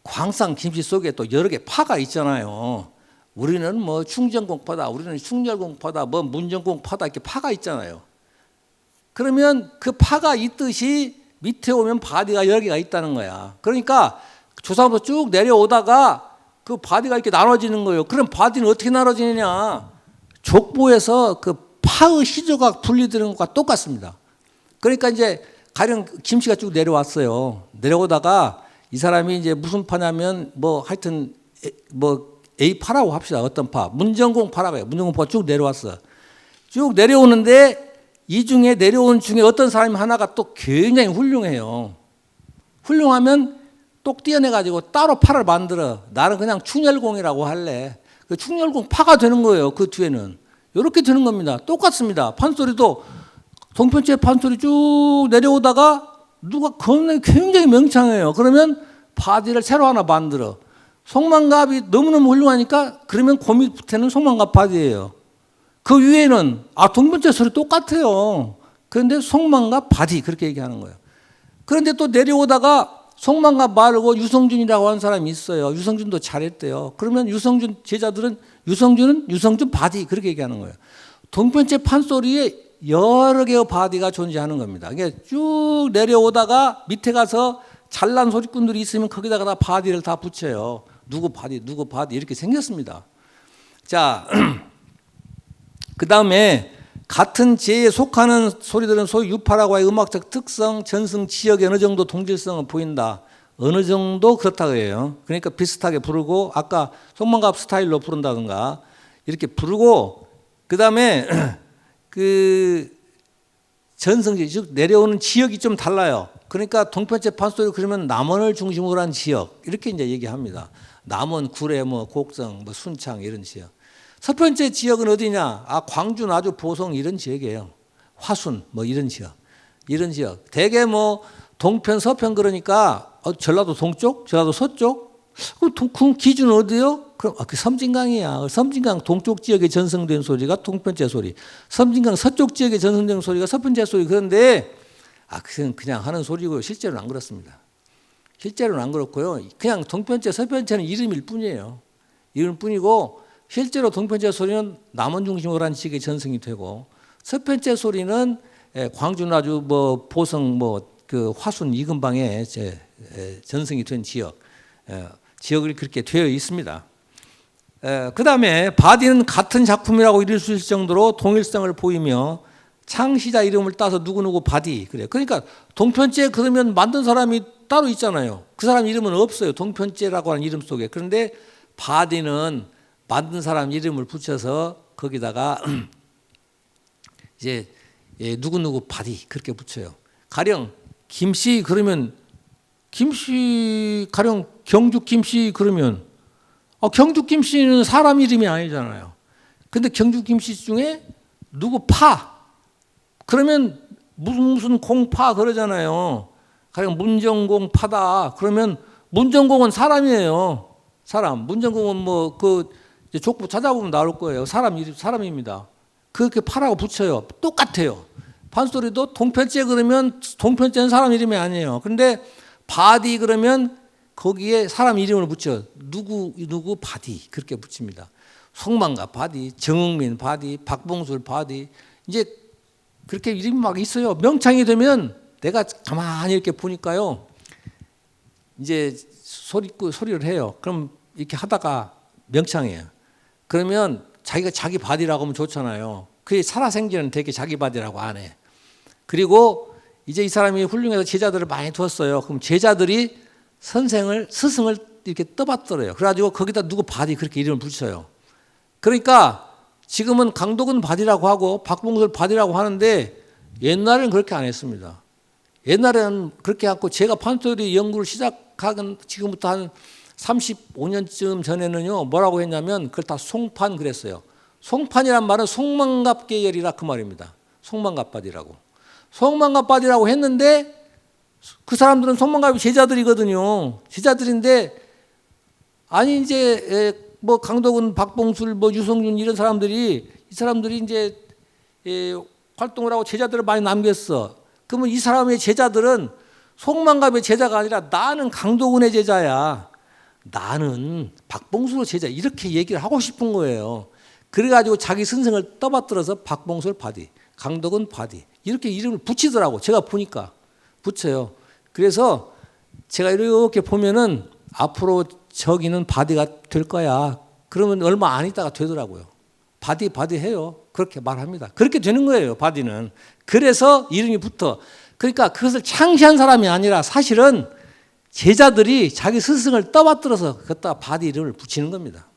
광산 김씨 속에 또 여러 개 파가 있잖아요. 우리는 뭐 충전공파다, 우리는 충렬공파다, 뭐 문전공파다 이렇게 파가 있잖아요. 그러면 그 파가 있듯이 밑에 오면 바디가 여러 개가 있다는 거야. 그러니까 조상부터 쭉 내려오다가 그 바디가 이렇게 나눠지는 거예요. 그럼 바디는 어떻게 나눠지느냐? 족보에서 그 파의 시조각 분리되는 것과 똑같습니다. 그러니까 이제 가령 김씨가 쭉 내려왔어요. 내려오다가 이 사람이 이제 무슨 파냐면 뭐 하여튼 뭐 A파라고 합시다. 어떤 파. 문전공파라고 해요. 문전공파가 쭉 내려왔어. 쭉 내려오는데 이 중에 내려온 중에 어떤 사람이 하나가 또 굉장히 훌륭해요. 훌륭하면 똑 띄어내가지고 따로 파를 만들어. 나는 그냥 충렬공이라고 할래. 그 충렬공 파가 되는 거예요. 그 뒤에는. 이렇게 되는 겁니다. 똑같습니다. 판소리도 동편제 판소리 쭉 내려오다가 누가 굉장히 명창해요. 그러면 바디를 새로 하나 만들어. 송만갑이 너무너무 훌륭하니까 그러면 그 밑에는 송만갑 바디예요. 그 위에는 동편제 소리 똑같아요. 그런데 송만갑 바디 그렇게 얘기하는 거예요. 그런데 또 내려오다가 송만갑 말고 유성준이라고 하는 사람이 있어요. 유성준도 잘했대요. 그러면 유성준 제자들은 유성준은 유성준 바디 그렇게 얘기하는 거예요. 동편제 판소리에 여러 개의 바디가 존재하는 겁니다. 그러니까 쭉 내려오다가 밑에 가서 잘난 소리꾼들이 있으면 거기다가 다 바디를 다 붙여요. 누구 바디 이렇게 생겼습니다. 자, 그 다음에 같은 제에 속하는 소리들은 소위 유파라고 하여 음악적 특성, 전승, 지역에 어느 정도 동질성을 보인다. 어느 정도 그렇다고 해요. 그러니까 비슷하게 부르고 아까 송만갑 스타일로 부른다든가 이렇게 부르고 그 다음에 그 전성지 즉 내려오는 지역이 좀 달라요. 그러니까 동편제 판소리 그러면 남원을 중심으로 한 지역 이렇게 이제 얘기합니다. 남원, 구례, 뭐 곡성, 뭐 순창 이런 지역. 첫 번째 지역은 어디냐? 광주, 나주, 보성 이런 지역이에요. 화순 뭐 이런 지역. 이런 지역. 대개 뭐 동편, 서편 그러니까 전라도 동쪽, 전라도 서쪽. 그럼 기준 어디요? 그럼 그 섬진강이야. 섬진강 동쪽 지역에 전성된 소리가 동편제 소리. 섬진강 서쪽 지역에 전성된 소리가 서편제 소리. 그런데 그냥 하는 소리고요. 실제로는 안 그렇습니다. 실제로는 안 그렇고요. 그냥 동편제, 서편제는 이름일 뿐이에요. 이름 뿐이고 실제로 동편제 소리는 남원 중심으로 한 지역에 전승이 되고 서편제 소리는 광주, 나주, 뭐 보성, 뭐 그 화순 이 근방에 전승이 된 지역이 그렇게 되어 있습니다. 그 다음에 바디는 같은 작품이라고 이룰 수 있을 정도로 동일성을 보이며 창시자 이름을 따서 누구누구 바디 그래요. 그러니까 동편제 그러면 만든 사람이 따로 있잖아요. 그 사람 이름은 없어요. 동편제라고 하는 이름 속에. 그런데 바디는 만든 사람 이름을 붙여서 거기다가 이제 누구누구 바디 그렇게 붙여요. 가령 김씨 그러면 김씨 가령 경주 김씨 그러면 경주 김씨는 사람 이름이 아니잖아요. 근데 경주 김씨 중에 누구 파 그러면 무슨 공파 그러잖아요. 가령 문정공 파다 그러면 문정공은 사람이에요. 사람. 문정공은 뭐 그 족보 찾아보면 나올 거예요. 사람입니다. 그렇게 파라고 붙여요. 똑같아요. 판소리도 동편제 그러면 동편제는 사람 이름이 아니에요. 그런데 바디 그러면 거기에 사람 이름을 붙여 누구 바디 그렇게 붙입니다. 송만갑 바디, 정흥민 바디, 박봉술 바디 이제 그렇게 이름이 막 있어요. 명창이 되면 내가 가만히 이렇게 보니까요. 이제 소리를 해요. 그럼 이렇게 하다가 명창이에요. 그러면 자기가 자기 바디라고 하면 좋잖아요. 그게 살아생전은 되게 자기 바디라고 안 해. 그리고 이제 이 사람이 훌륭해서 제자들을 많이 두었어요. 그럼 제자들이 스승을 이렇게 떠받들어요. 그래가지고 거기다 누구 바디 그렇게 이름을 붙여요. 그러니까 지금은 강덕은 바디라고 하고 박봉술 바디라고 하는데 옛날에는 그렇게 안 했습니다. 옛날에는 그렇게 하고 제가 판소리 연구를 시작한 지금부터 한 35년쯤 전에는요, 뭐라고 했냐면 그걸 다 송판 그랬어요. 송판이란 말은 송만갑 계열이라 그 말입니다. 송만갑바디라고. 송만갑바디라고 했는데 그 사람들은 송만갑이 제자들이거든요. 제자들인데 아니 이제 뭐 강덕은, 박봉술, 뭐 유성준 이런 사람들이 이 사람들이 이제 활동을 하고 제자들을 많이 남겼어. 그러면 이 사람의 제자들은 송만갑의 제자가 아니라 나는 강도군의 제자야. 나는 박봉술의 제자. 이렇게 얘기를 하고 싶은 거예요. 그래가지고 자기 선생을 떠받들어서 박봉술 바디, 강덕은 바디 이렇게 이름을 붙이더라고. 제가 보니까 붙여요. 그래서 제가 이렇게 보면은 앞으로 저기는 바디가 될 거야. 그러면 얼마 안 있다가 되더라고요. 바디 해요. 그렇게 말합니다. 그렇게 되는 거예요. 바디는. 그래서 이름이 붙어. 그러니까 그것을 창시한 사람이 아니라 사실은 제자들이 자기 스승을 떠받들어서 그것다 바디 이름을 붙이는 겁니다.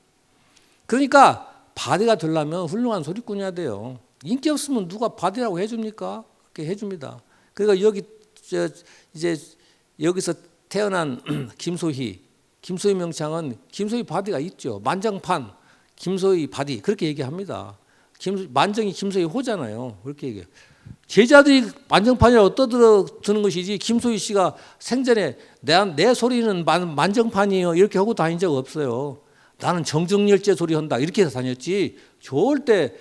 그러니까 바디가 되려면 훌륭한 소리꾼이어야 돼요. 인기 없으면 누가 바디라고 해줍니까? 그렇게 해줍니다. 그러니까 여기 이제 여기서 태어난 김소희 명창은 김소희 바디가 있죠. 만정판 김소희 바디 그렇게 얘기합니다. 만정이 김소희 호잖아요. 그렇게 얘기해요. 제자들이 만정판이라고 떠드는 것이지 김소희 씨가 생전에 내 소리는 만정판이에요 이렇게 하고 다닌 적 없어요. 나는 정정열제 소리 한다 이렇게 해서 다녔지 절대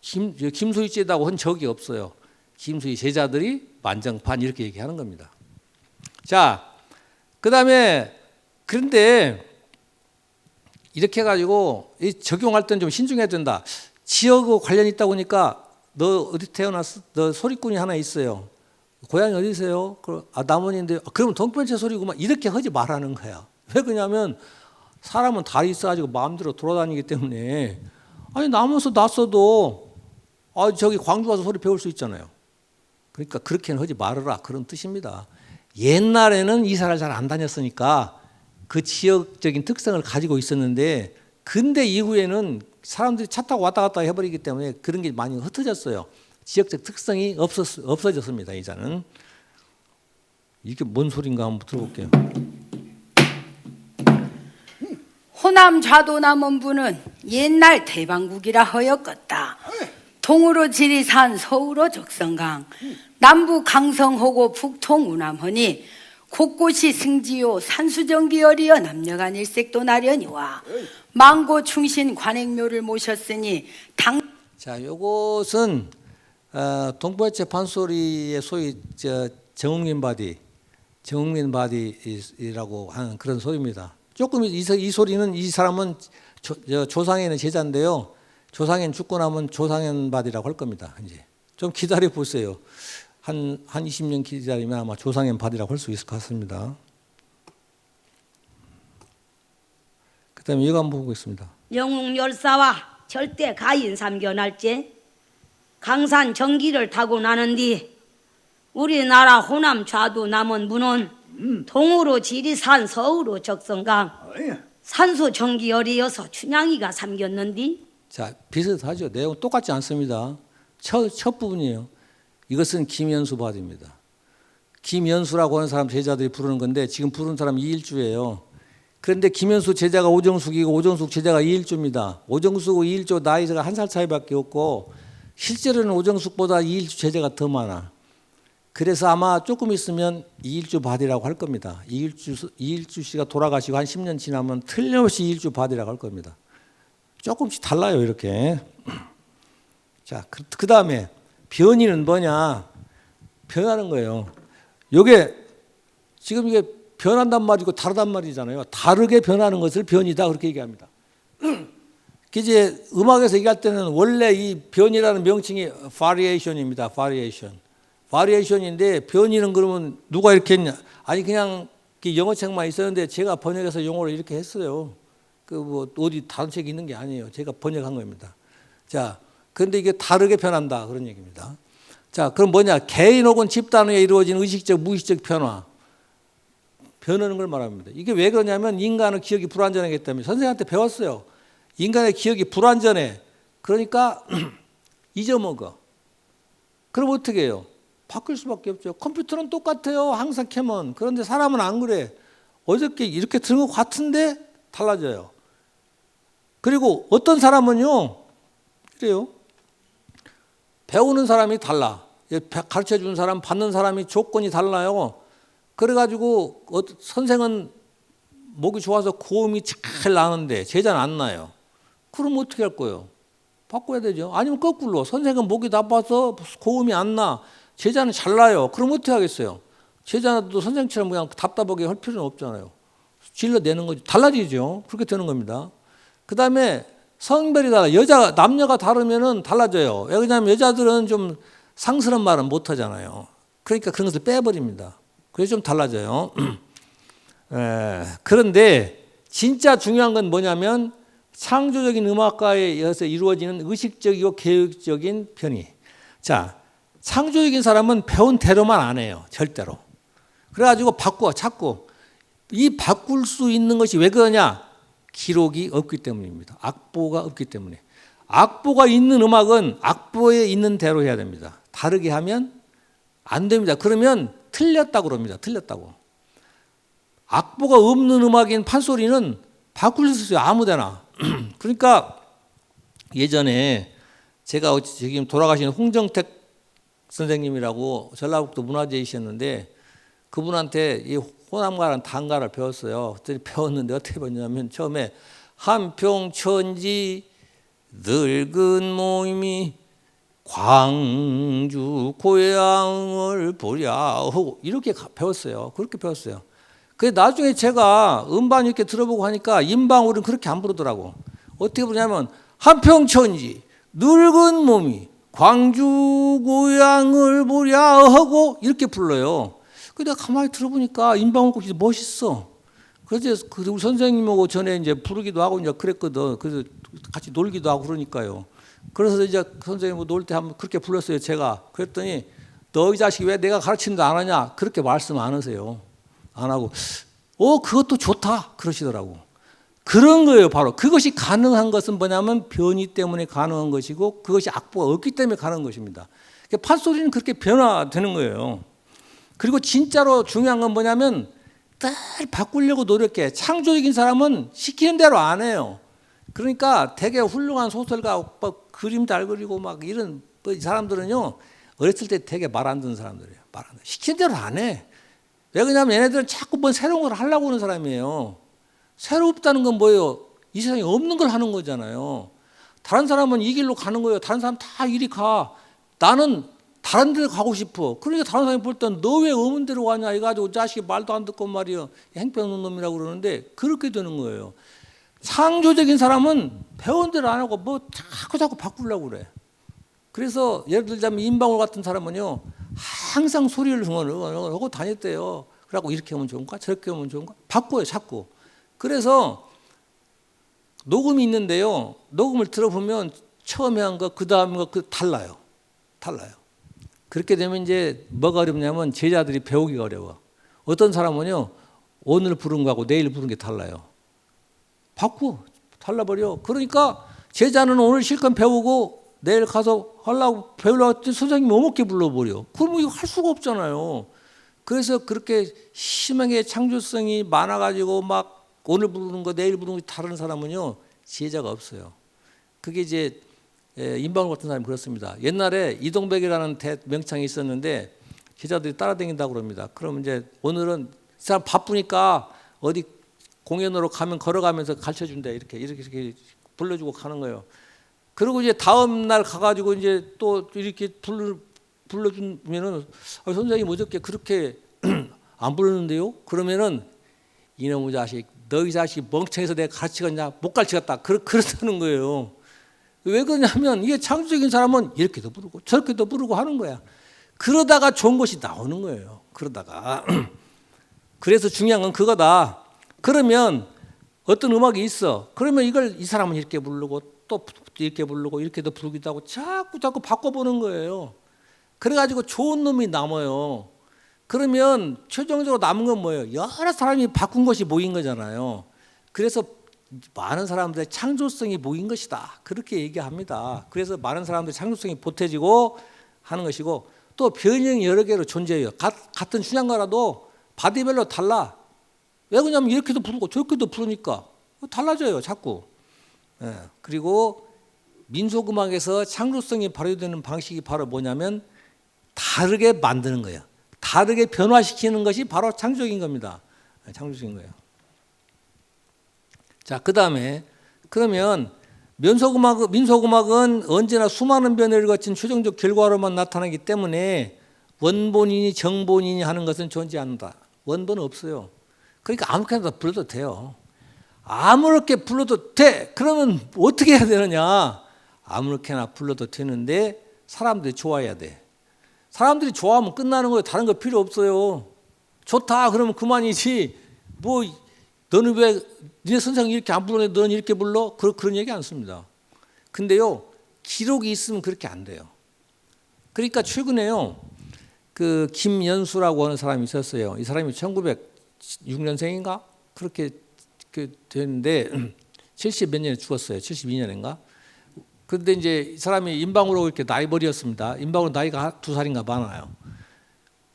김소희 째다고 한 적이 없어요. 김소희 제자들이 만정판 이렇게 얘기하는 겁니다. 자, 그 다음에 그런데 이렇게 해가지고 적용할 때는 좀 신중해야 된다. 지역하고 관련이 있다 보니까 너 어디 태어났어? 너 소리꾼이 하나 있어요. 고향이 어디세요? 남원인데 그러면 동편체 소리구만 이렇게 하지 말라는 거야. 왜 그러냐면 사람은 다리 있어가지고 마음대로 돌아다니기 때문에 아니 남원에서 났어도 저기 광주 가서 소리 배울 수 있잖아요. 그러니까 그렇게는 하지 말아라 그런 뜻입니다. 옛날에는 이사를 잘 안 다녔으니까 그 지역적인 특성을 가지고 있었는데 근대 이후에는 사람들이 차 타고 왔다 갔다 해버리기 때문에 그런 게 많이 흩어졌어요. 지역적 특성이 없어졌습니다. 이제는. 이게 뭔 소린가 한번 들어볼게요. 호남 좌도남원부는 옛날 대방국이라 허였겠다. 동으로 지리산 서우로 적성강 남부 강성호고 북통 우남허니 곳곳이 승지요 산수정기열이여 남녀간 일색도 나려니와 망고 충신 관행묘를 모셨으니 자, 요것은 동포해체 판소리의 소위 정웅민 바디라고 하는 그런 소리입니다. 조금 이 소리는 이 사람은 조상현의 제자인데요. 조상현 죽고 나면 조상현 바디라고 할 겁니다. 이제 좀 기다려 보세요. 한 20년 기다리면 아마 조상현 바디라고 할 수 있을 것 같습니다. 그 다음에 이거 한번 보겠습니다. 영웅열사와 절대 가인삼견할제 강산 정기를 타고 나는 뒤 우리나라 호남 좌도 남원부는 동으로 지리산 서우로 적성강 산소 정기열이어서 춘향이가 삼겼는디. 자, 비슷하죠. 내용 똑같지 않습니다. 첫 부분이에요. 이것은 김연수 바디입니다. 김연수라고 하는 사람 제자들이 부르는 건데 지금 부르는 사람 이일주예요. 그런데 김연수 제자가 오정숙이고 오정숙 제자가 이일주입니다. 오정숙하고 이일주 나이가 1살 차이밖에 없고 실제로는 오정숙보다 이일주 제자가 더 많아. 그래서 아마 조금 있으면 이일주 바디라고 할 겁니다. 이일주 씨가 돌아가시고 한 10년 지나면 틀림없이 이일주 바디라고 할 겁니다. 조금씩 달라요 이렇게. 자, 그 다음에 변이는 뭐냐? 변하는 거예요. 요게 지금 이게 변한단 말이고 다르단 말이잖아요. 다르게 변하는 것을 변이다 그렇게 얘기합니다. 이제 음악에서 얘기할 때는 원래 이 변이라는 명칭이 variation입니다. variation인데 변이는 그러면 누가 이렇게 했냐? 아니 그냥 영어책만 있었는데 제가 번역해서 영어로 이렇게 했어요. 그 뭐 어디 다른 책이 있는 게 아니에요. 제가 번역한 겁니다. 자, 그런데 이게 다르게 변한다 그런 얘기입니다. 자, 그럼 뭐냐? 개인 혹은 집단 후에 이루어진 의식적, 무의식적 변화. 변하는 걸 말합니다. 이게 왜 그러냐면 인간의 기억이 불완전하기 때문에 선생님한테 배웠어요. 인간의 기억이 불완전해. 그러니까 잊어먹어. 그럼 어떻게 해요? 바뀔 수밖에 없죠. 컴퓨터는 똑같아요. 항상 캐면. 그런데 사람은 안 그래. 어저께 이렇게 들은 것 같은데 달라져요. 그리고 어떤 사람은요, 그래요. 배우는 사람이 달라. 가르쳐 주는 사람, 받는 사람이 조건이 달라요. 그래가지고 선생은 목이 좋아서 고음이 잘 나는데 제자는 안 나요. 그럼 어떻게 할 거예요? 바꿔야 되죠. 아니면 거꾸로 선생은 목이 나빠서 고음이 안 나. 제자는 잘 나요. 그럼 어떻게 하겠어요? 제자도 선생처럼 그냥 답답하게 할 필요는 없잖아요. 질러내는 거죠. 달라지죠. 그렇게 되는 겁니다. 그 다음에 성별이 달라. 남녀가 다르면은 달라져요. 왜냐하면 여자들은 좀 상스러운 말은 못 하잖아요. 그러니까 그런 것을 빼버립니다. 그래서 좀 달라져요. 그런데 진짜 중요한 건 뭐냐면 창조적인 음악가에 의해서 이루어지는 의식적이고 계획적인 변이. 자, 창조적인 사람은 배운 대로만 안 해요. 절대로. 그래가지고 바꾸어 자꾸. 이 바꿀 수 있는 것이 왜 그러냐? 기록이 없기 때문입니다. 악보가 없기 때문에. 악보가 있는 음악은 악보에 있는 대로 해야 됩니다. 다르게 하면 안 됩니다. 그러면 틀렸다고 그럽니다. 틀렸다고. 악보가 없는 음악인 판소리는 바꿀 수 있어요. 아무데나. 그러니까 예전에 제가 지금 돌아가신 홍정택 선생님이라고 전라북도 문화재이셨는데 그분한테 이 호남가랑 단가를 배웠어요. 배웠는데 어떻게 배웠냐면 처음에 한평천지 늙은 몸이 광주 고향을 보랴 하고 이렇게 배웠어요. 그렇게 배웠어요. 그래 나중에 제가 음반 이렇게 들어보고 하니까 인방울은 그렇게 안 부르더라고. 어떻게 부르냐면 한평천지 늙은 몸이 광주 고향을 보랴 하고 이렇게 불러요. 근데 내가 가만히 들어보니까 인방울 곡이 멋있어. 그래서 우리 선생님하고 전에 이제 부르기도 하고 이제 그랬거든. 그래서 같이 놀기도 하고 그러니까요. 그래서 이제 선생님하고 놀 때 한번 그렇게 불렀어요. 제가. 그랬더니 너 이 자식이 왜 내가 가르치는 거 안 하냐? 그렇게 말씀 안 하세요. 안 하고 그것도 좋다 그러시더라고. 그런 거예요. 바로 그것이 가능한 것은 뭐냐면 변이 때문에 가능한 것이고 그것이 악보가 없기 때문에 가능한 것입니다. 판소리는 그렇게 변화되는 거예요. 그리고 진짜로 중요한 건 뭐냐면 늘 바꾸려고 노력해. 창조적인 사람은 시키는 대로 안 해요. 그러니까 되게 훌륭한 소설가 그림 잘 그리고 막 이런 사람들은요 어렸을 때 되게 말 안 듣는 사람들이에요. 말 안 돼. 시키는 대로 안 해. 왜 그러냐면 얘네들은 자꾸 뭐 새로운 걸 하려고 하는 사람이에요. 새롭다는 건 뭐예요? 이 세상에 없는 걸 하는 거잖아요. 다른 사람은 이 길로 가는 거예요. 다른 사람 다 이리 가. 나는 다른 데로 가고 싶어. 그러니까 다른 사람이 볼 땐 너 왜 없는 데로 가냐 이가지고 자식이 말도 안 듣고 말이요. 행패없는 놈이라고 그러는데 그렇게 되는 거예요. 창조적인 사람은 배운 대로 안 하고 뭐 자꾸 바꾸려고 그래. 그래서 예를 들자면 인방울 같은 사람은요 항상 소리를 하고 다녔대요. 그래갖고 이렇게 하면 좋은가 저렇게 하면 좋은가 바꿔요 자꾸. 그래서 녹음이 있는데요. 녹음을 들어보면 처음에 한 거 그 다음에 거 달라요. 그렇게 되면 이제 뭐가 어렵냐면 제자들이 배우기가 어려워. 어떤 사람은요 오늘 부른 거하고 내일 부른 게 달라요. 바꿔 달라버려. 그러니까 제자는 오늘 실컷 배우고 내일 가서 배우려고 했더니 선생님이 오목게 불러버려. 그러면 이거 할 수가 없잖아요. 그래서 그렇게 심하게 창조성이 많아가지고 막 오늘 부르는 거 내일 부르는 거 다른 사람은요 제자가 없어요. 그게 이제 인방울 같은 사람이 그렇습니다. 옛날에 이동백이라는 명창이 있었는데 제자들이 따라다닌다고 그럽니다. 그러면 이제 오늘은 사람 바쁘니까 어디 공연으로 가면 걸어가면서 가르쳐준대. 이렇게 불러주고 가는 거예요. 그리고 이제 다음 날 가가지고 이제 또 이렇게 불러주면은 선생님 어저께 그렇게 안 불렀는데요? 그러면은 이놈의 자식, 너희 자식 멍청해서 내가 가르치겠냐? 못 가르치겠다. 그렇다는 거예요. 왜 그러냐면 이게 창조적인 사람은 이렇게도 부르고 저렇게도 부르고 하는 거야. 그러다가 좋은 것이 나오는 거예요. 그러다가. 그래서 중요한 건 그거다. 그러면 어떤 음악이 있어. 그러면 이걸 이 사람은 이렇게 부르고 또 이렇게 부르고 이렇게도 부르기도 하고 자꾸 바꿔보는 거예요. 그래가지고 좋은 놈이 남아요. 그러면 최종적으로 남은 건 뭐예요? 여러 사람이 바꾼 것이 모인 거잖아요. 그래서 많은 사람들의 창조성이 모인 것이다. 그렇게 얘기합니다. 그래서 많은 사람들의 창조성이 보태지고 하는 것이고 또 변형이 여러 개로 존재해요. 같은 춘향가라도 바디별로 달라. 왜 그러냐면 이렇게도 부르고 저렇게도 부르니까 달라져요, 자꾸. 예. 그리고 민속음악에서 창조성이 발휘되는 방식이 바로 뭐냐면 다르게 만드는 거예요. 다르게 변화시키는 것이 바로 창조적인 겁니다. 창조적인 거예요. 자, 그다음에 그러면 민속음악은 언제나 수많은 변화를 거친 최종적 결과로만 나타나기 때문에 원본이니 정본이니 하는 것은 존재한다. 원본은 없어요. 그러니까 아무렇게나 불러도 돼요. 아무렇게 불러도 돼. 그러면 어떻게 해야 되느냐? 아무렇게나 불러도 되는데 사람들이 좋아해야 돼. 사람들이 좋아하면 끝나는 거예요. 다른 거 필요 없어요. 좋다 그러면 그만이지. 뭐 너는 왜 니네 선생님 이렇게 안 부르는데 너는 이렇게 불러? 그런 얘기 안 씁니다. 근데요, 기록이 있으면 그렇게 안 돼요. 그러니까 최근에요, 그 김연수라고 하는 사람이 있었어요. 이 사람이 1906년생인가 그렇게 됐는데 70 몇 년에 죽었어요. 72년인가. 그런데 이제 이 사람이 인방으로 이렇게 나이벌이었습니다. 인방으로 나이가 2살인가 많아요.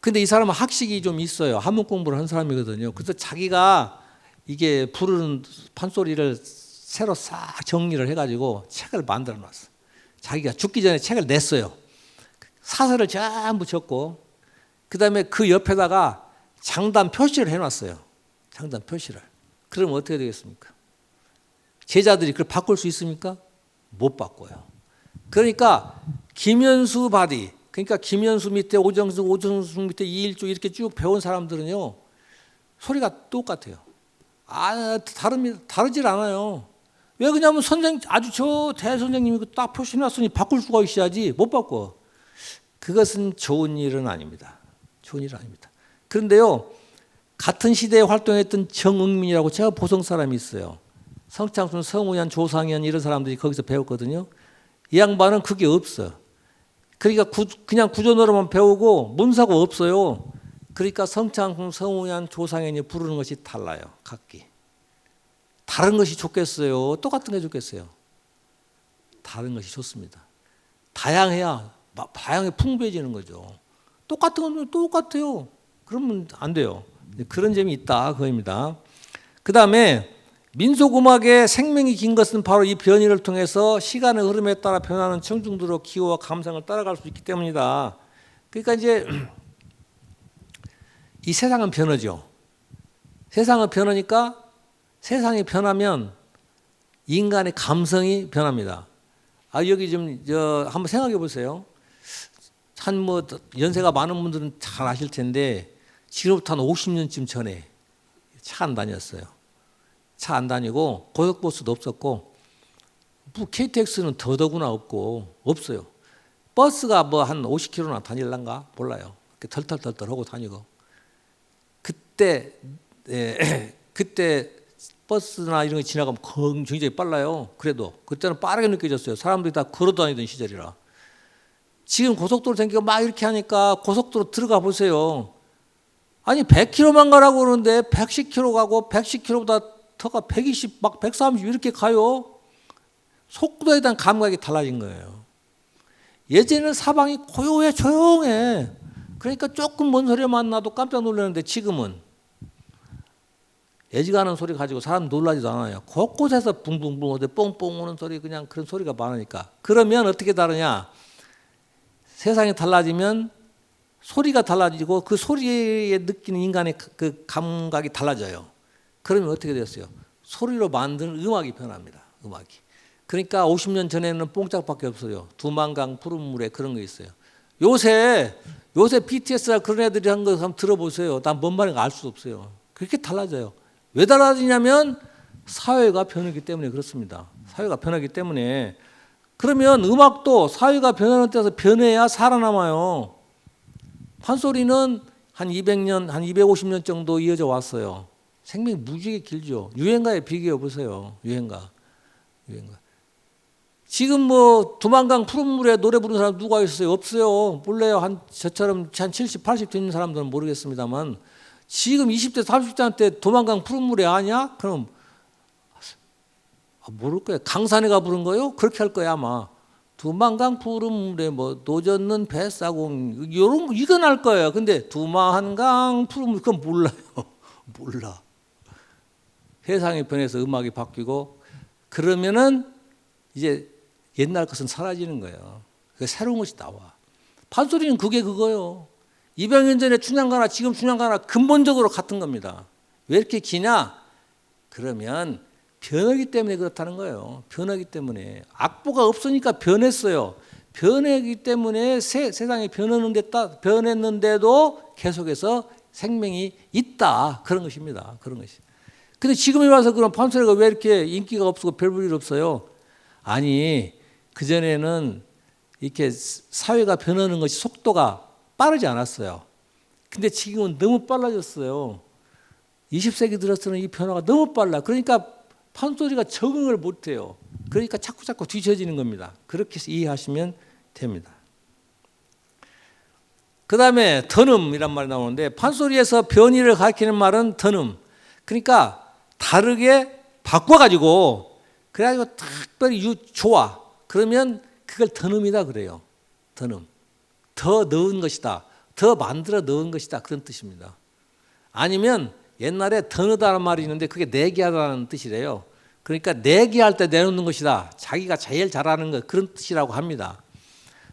근데 이 사람은 학식이 좀 있어요. 한문 공부를 한 사람이거든요. 그래서 자기가 이게 부르는 판소리를 새로 싹 정리를 해가지고 책을 만들어 놨어. 자기가 죽기 전에 책을 냈어요. 사설을 전부 적고, 그 다음에 그 옆에다가 장단 표시를 해놨어요. 장단 표시를. 그러면 어떻게 되겠습니까? 제자들이 그걸 바꿀 수 있습니까? 못 바꿔요. 그러니까 김연수 바디, 그러니까 김연수 밑에 오정숙 밑에 이일조 이렇게 쭉 배운 사람들은요, 소리가 똑같아요. 다르질 않아요. 왜 그러냐면 아주 저 대선생님이 딱 표시해놨으니 바꿀 수가 있어야지. 못 바꿔. 그것은 좋은 일은 아닙니다. 좋은 일은 아닙니다. 그런데요, 같은 시대에 활동했던 정응민이라고 제가 보성 사람이 있어요. 성창순, 성우연, 조상현 이런 사람들이 거기서 배웠거든요. 이 양반은 그게 없어. 그러니까 그냥 구전으로만 배우고 문사가 없어요. 그러니까 성창순, 성우연, 조상현이 부르는 것이 달라요. 각기. 다른 것이 좋겠어요? 똑같은 게 좋겠어요? 다른 것이 좋습니다. 다양해야 풍부해지는 거죠. 똑같은 건 똑같아요. 그러면 안 돼요. 그런 점이 있다 그겁니다. 그 다음에 민속음악의 생명이 긴 것은 바로 이 변이를 통해서 시간의 흐름에 따라 변하는 청중들의 기호와 감상을 따라갈 수 있기 때문이다. 그러니까 이제 이 세상은 변하죠. 세상은 변하니까 세상이 변하면 인간의 감성이 변합니다. 여기 좀 한번 생각해 보세요. 한 연세가 많은 분들은 잘 아실 텐데 지금부터 한 50년쯤 전에 차 안 다녔어요. 차 안 다니고 고속버스도 없었고, KTX는 더더구나 없어요. 버스가 한 50km나 다닐란가 몰라요. 털털털털 하고 다니고. 그때 버스나 이런 거 지나가면 굉장히 빨라요. 그래도 그때는 빠르게 느껴졌어요. 사람들이 다 걸어 다니던 시절이라. 지금 고속도로 생기고 막 이렇게 하니까 고속도로 들어가 보세요. 아니 100km만 가라고 그러는데 110km 가고 110km보다 더가 120, 막 130 이렇게 가요. 속도에 대한 감각이 달라진 거예요. 예전에는 사방이 고요해 조용해. 그러니까 조금 먼 소리만 나도 깜짝 놀라는데 지금은 애지간한 소리 가지고 사람 놀라지도 않아요. 곳곳에서 붕붕붕 어디 뽕뽕 오는 소리, 그냥 그런 소리가 많으니까. 그러면 어떻게 다르냐? 세상이 달라지면 소리가 달라지고 그 소리에 느끼는 인간의 그 감각이 달라져요. 그러면 어떻게 됐어요? 소리로 만든 음악이 변합니다. 음악이. 그러니까 50년 전에는 뽕짝밖에 없어요. 두만강 푸른 물에 그런 거 있어요. 요새 BTS가 그런 애들이 한 거 한번 들어보세요. 난 뭔 말인지 알 수 없어요. 그렇게 달라져요. 왜 달라지냐면 사회가 변하기 때문에 그렇습니다. 사회가 변하기 때문에. 그러면 음악도 사회가 변하는 때에서 변해야 살아남아요. 판소리는 한 200년, 한 250년 정도 이어져 왔어요. 생명이 무지하게 길죠. 유행가에 비교해 보세요. 유행가. 지금 두만강 푸른 물에 노래 부르는 사람 누가 있어요? 없어요. 몰라요. 저처럼 한 70, 80 되는 사람들은 모르겠습니다만 지금 20대, 30대한테 두만강 푸른 물에 아냐? 그럼 모를 거예요. 강산에가 부른 거요? 그렇게 할 거야 아마. 두만강 푸른 물에 노젓는 뱃사공 이건 할 거예요. 근데 두만강 푸른 물 그건 몰라요. 몰라. 세상이 변해서 음악이 바뀌고 그러면은 이제 옛날 것은 사라지는 거예요. 새로운 것이 나와. 판소리는 그거예요. 200년 전에 춘향가나 지금 춘향가나 근본적으로 같은 겁니다. 왜 이렇게 기냐? 그러면 변하기 때문에 그렇다는 거예요. 변하기 때문에. 악보가 없으니까 변했어요. 변하기 때문에 세상이 변했는데도 계속해서 생명이 있다. 그런 것입니다. 그런 것이. 근데 지금에 와서 그런 판소리가 왜 이렇게 인기가 없고 별 볼 일 없어요? 아니, 그전에는 이렇게 사회가 변하는 것이 속도가 빠르지 않았어요. 근데 지금은 너무 빨라졌어요. 20세기 들어서는 이 변화가 너무 빨라. 그러니까 판소리가 적응을 못해요. 그러니까 자꾸 뒤처지는 겁니다. 그렇게 이해하시면 됩니다. 그 다음에 더음이란 말이 나오는데 판소리에서 변이를 가리키는 말은 더음. 그러니까 다르게 바꿔가지고 그래가지고 특별히 좋아. 그러면 그걸 더음이다 그래요. 더음. 더 넣은 것이다. 더 만들어 넣은 것이다. 그런 뜻입니다. 아니면 옛날에 더 넣다는 말이 있는데 그게 내기하다는 뜻이래요. 그러니까 내기할 때 내놓는 것이다. 자기가 제일 잘하는 것 그런 뜻이라고 합니다.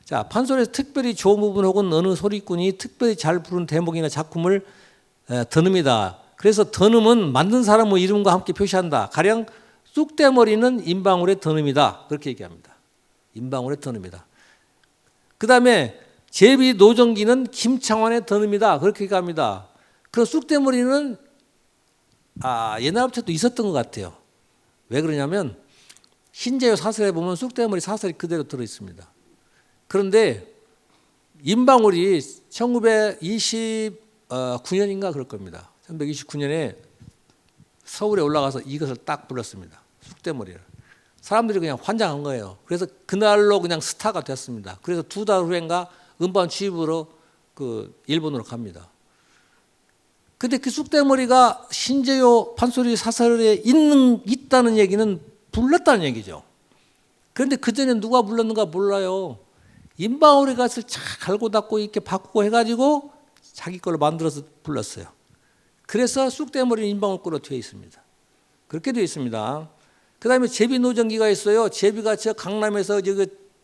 자, 판소리에서 특별히 좋은 부분 혹은 어느 소리꾼이 특별히 잘 부른 대목이나 작품을 더음이다. 그래서 더음은 만든 사람의 이름과 함께 표시한다. 가령 쑥대머리는 임방울의 더음이다. 그렇게 얘기합니다. 임방울의 더음이다. 그 다음에 제비 노정기는 김창완의 더음이다. 그렇게 얘기합니다. 그 쑥대머리는 옛날부터 있었던 것 같아요. 왜 그러냐면 신재유 사설에 보면 쑥대머리 사설이 그대로 들어있습니다. 그런데 임방울이 1929년인가 그럴 겁니다. 1929년에 서울에 올라가서 이것을 딱 불렀습니다. 쑥대머리를. 사람들이 그냥 환장한 거예요. 그래서 그날로 그냥 스타가 됐습니다. 그래서 2달 후인가 음반 취입으로 일본으로 갑니다. 근데 그 쑥대머리가 신재요 판소리 사설에 있다는 얘기는 불렀다는 얘기죠. 그런데 그전에 누가 불렀는가 몰라요. 임방울이 가서 잘 갈고 닦고 이렇게 바꾸고 해가지고 자기 걸로 만들어서 불렀어요. 그래서 쑥대머리는 임방울 거로 되어 있습니다. 그렇게 되어 있습니다. 그 다음에 제비노정기가 있어요. 제비가 저 강남에서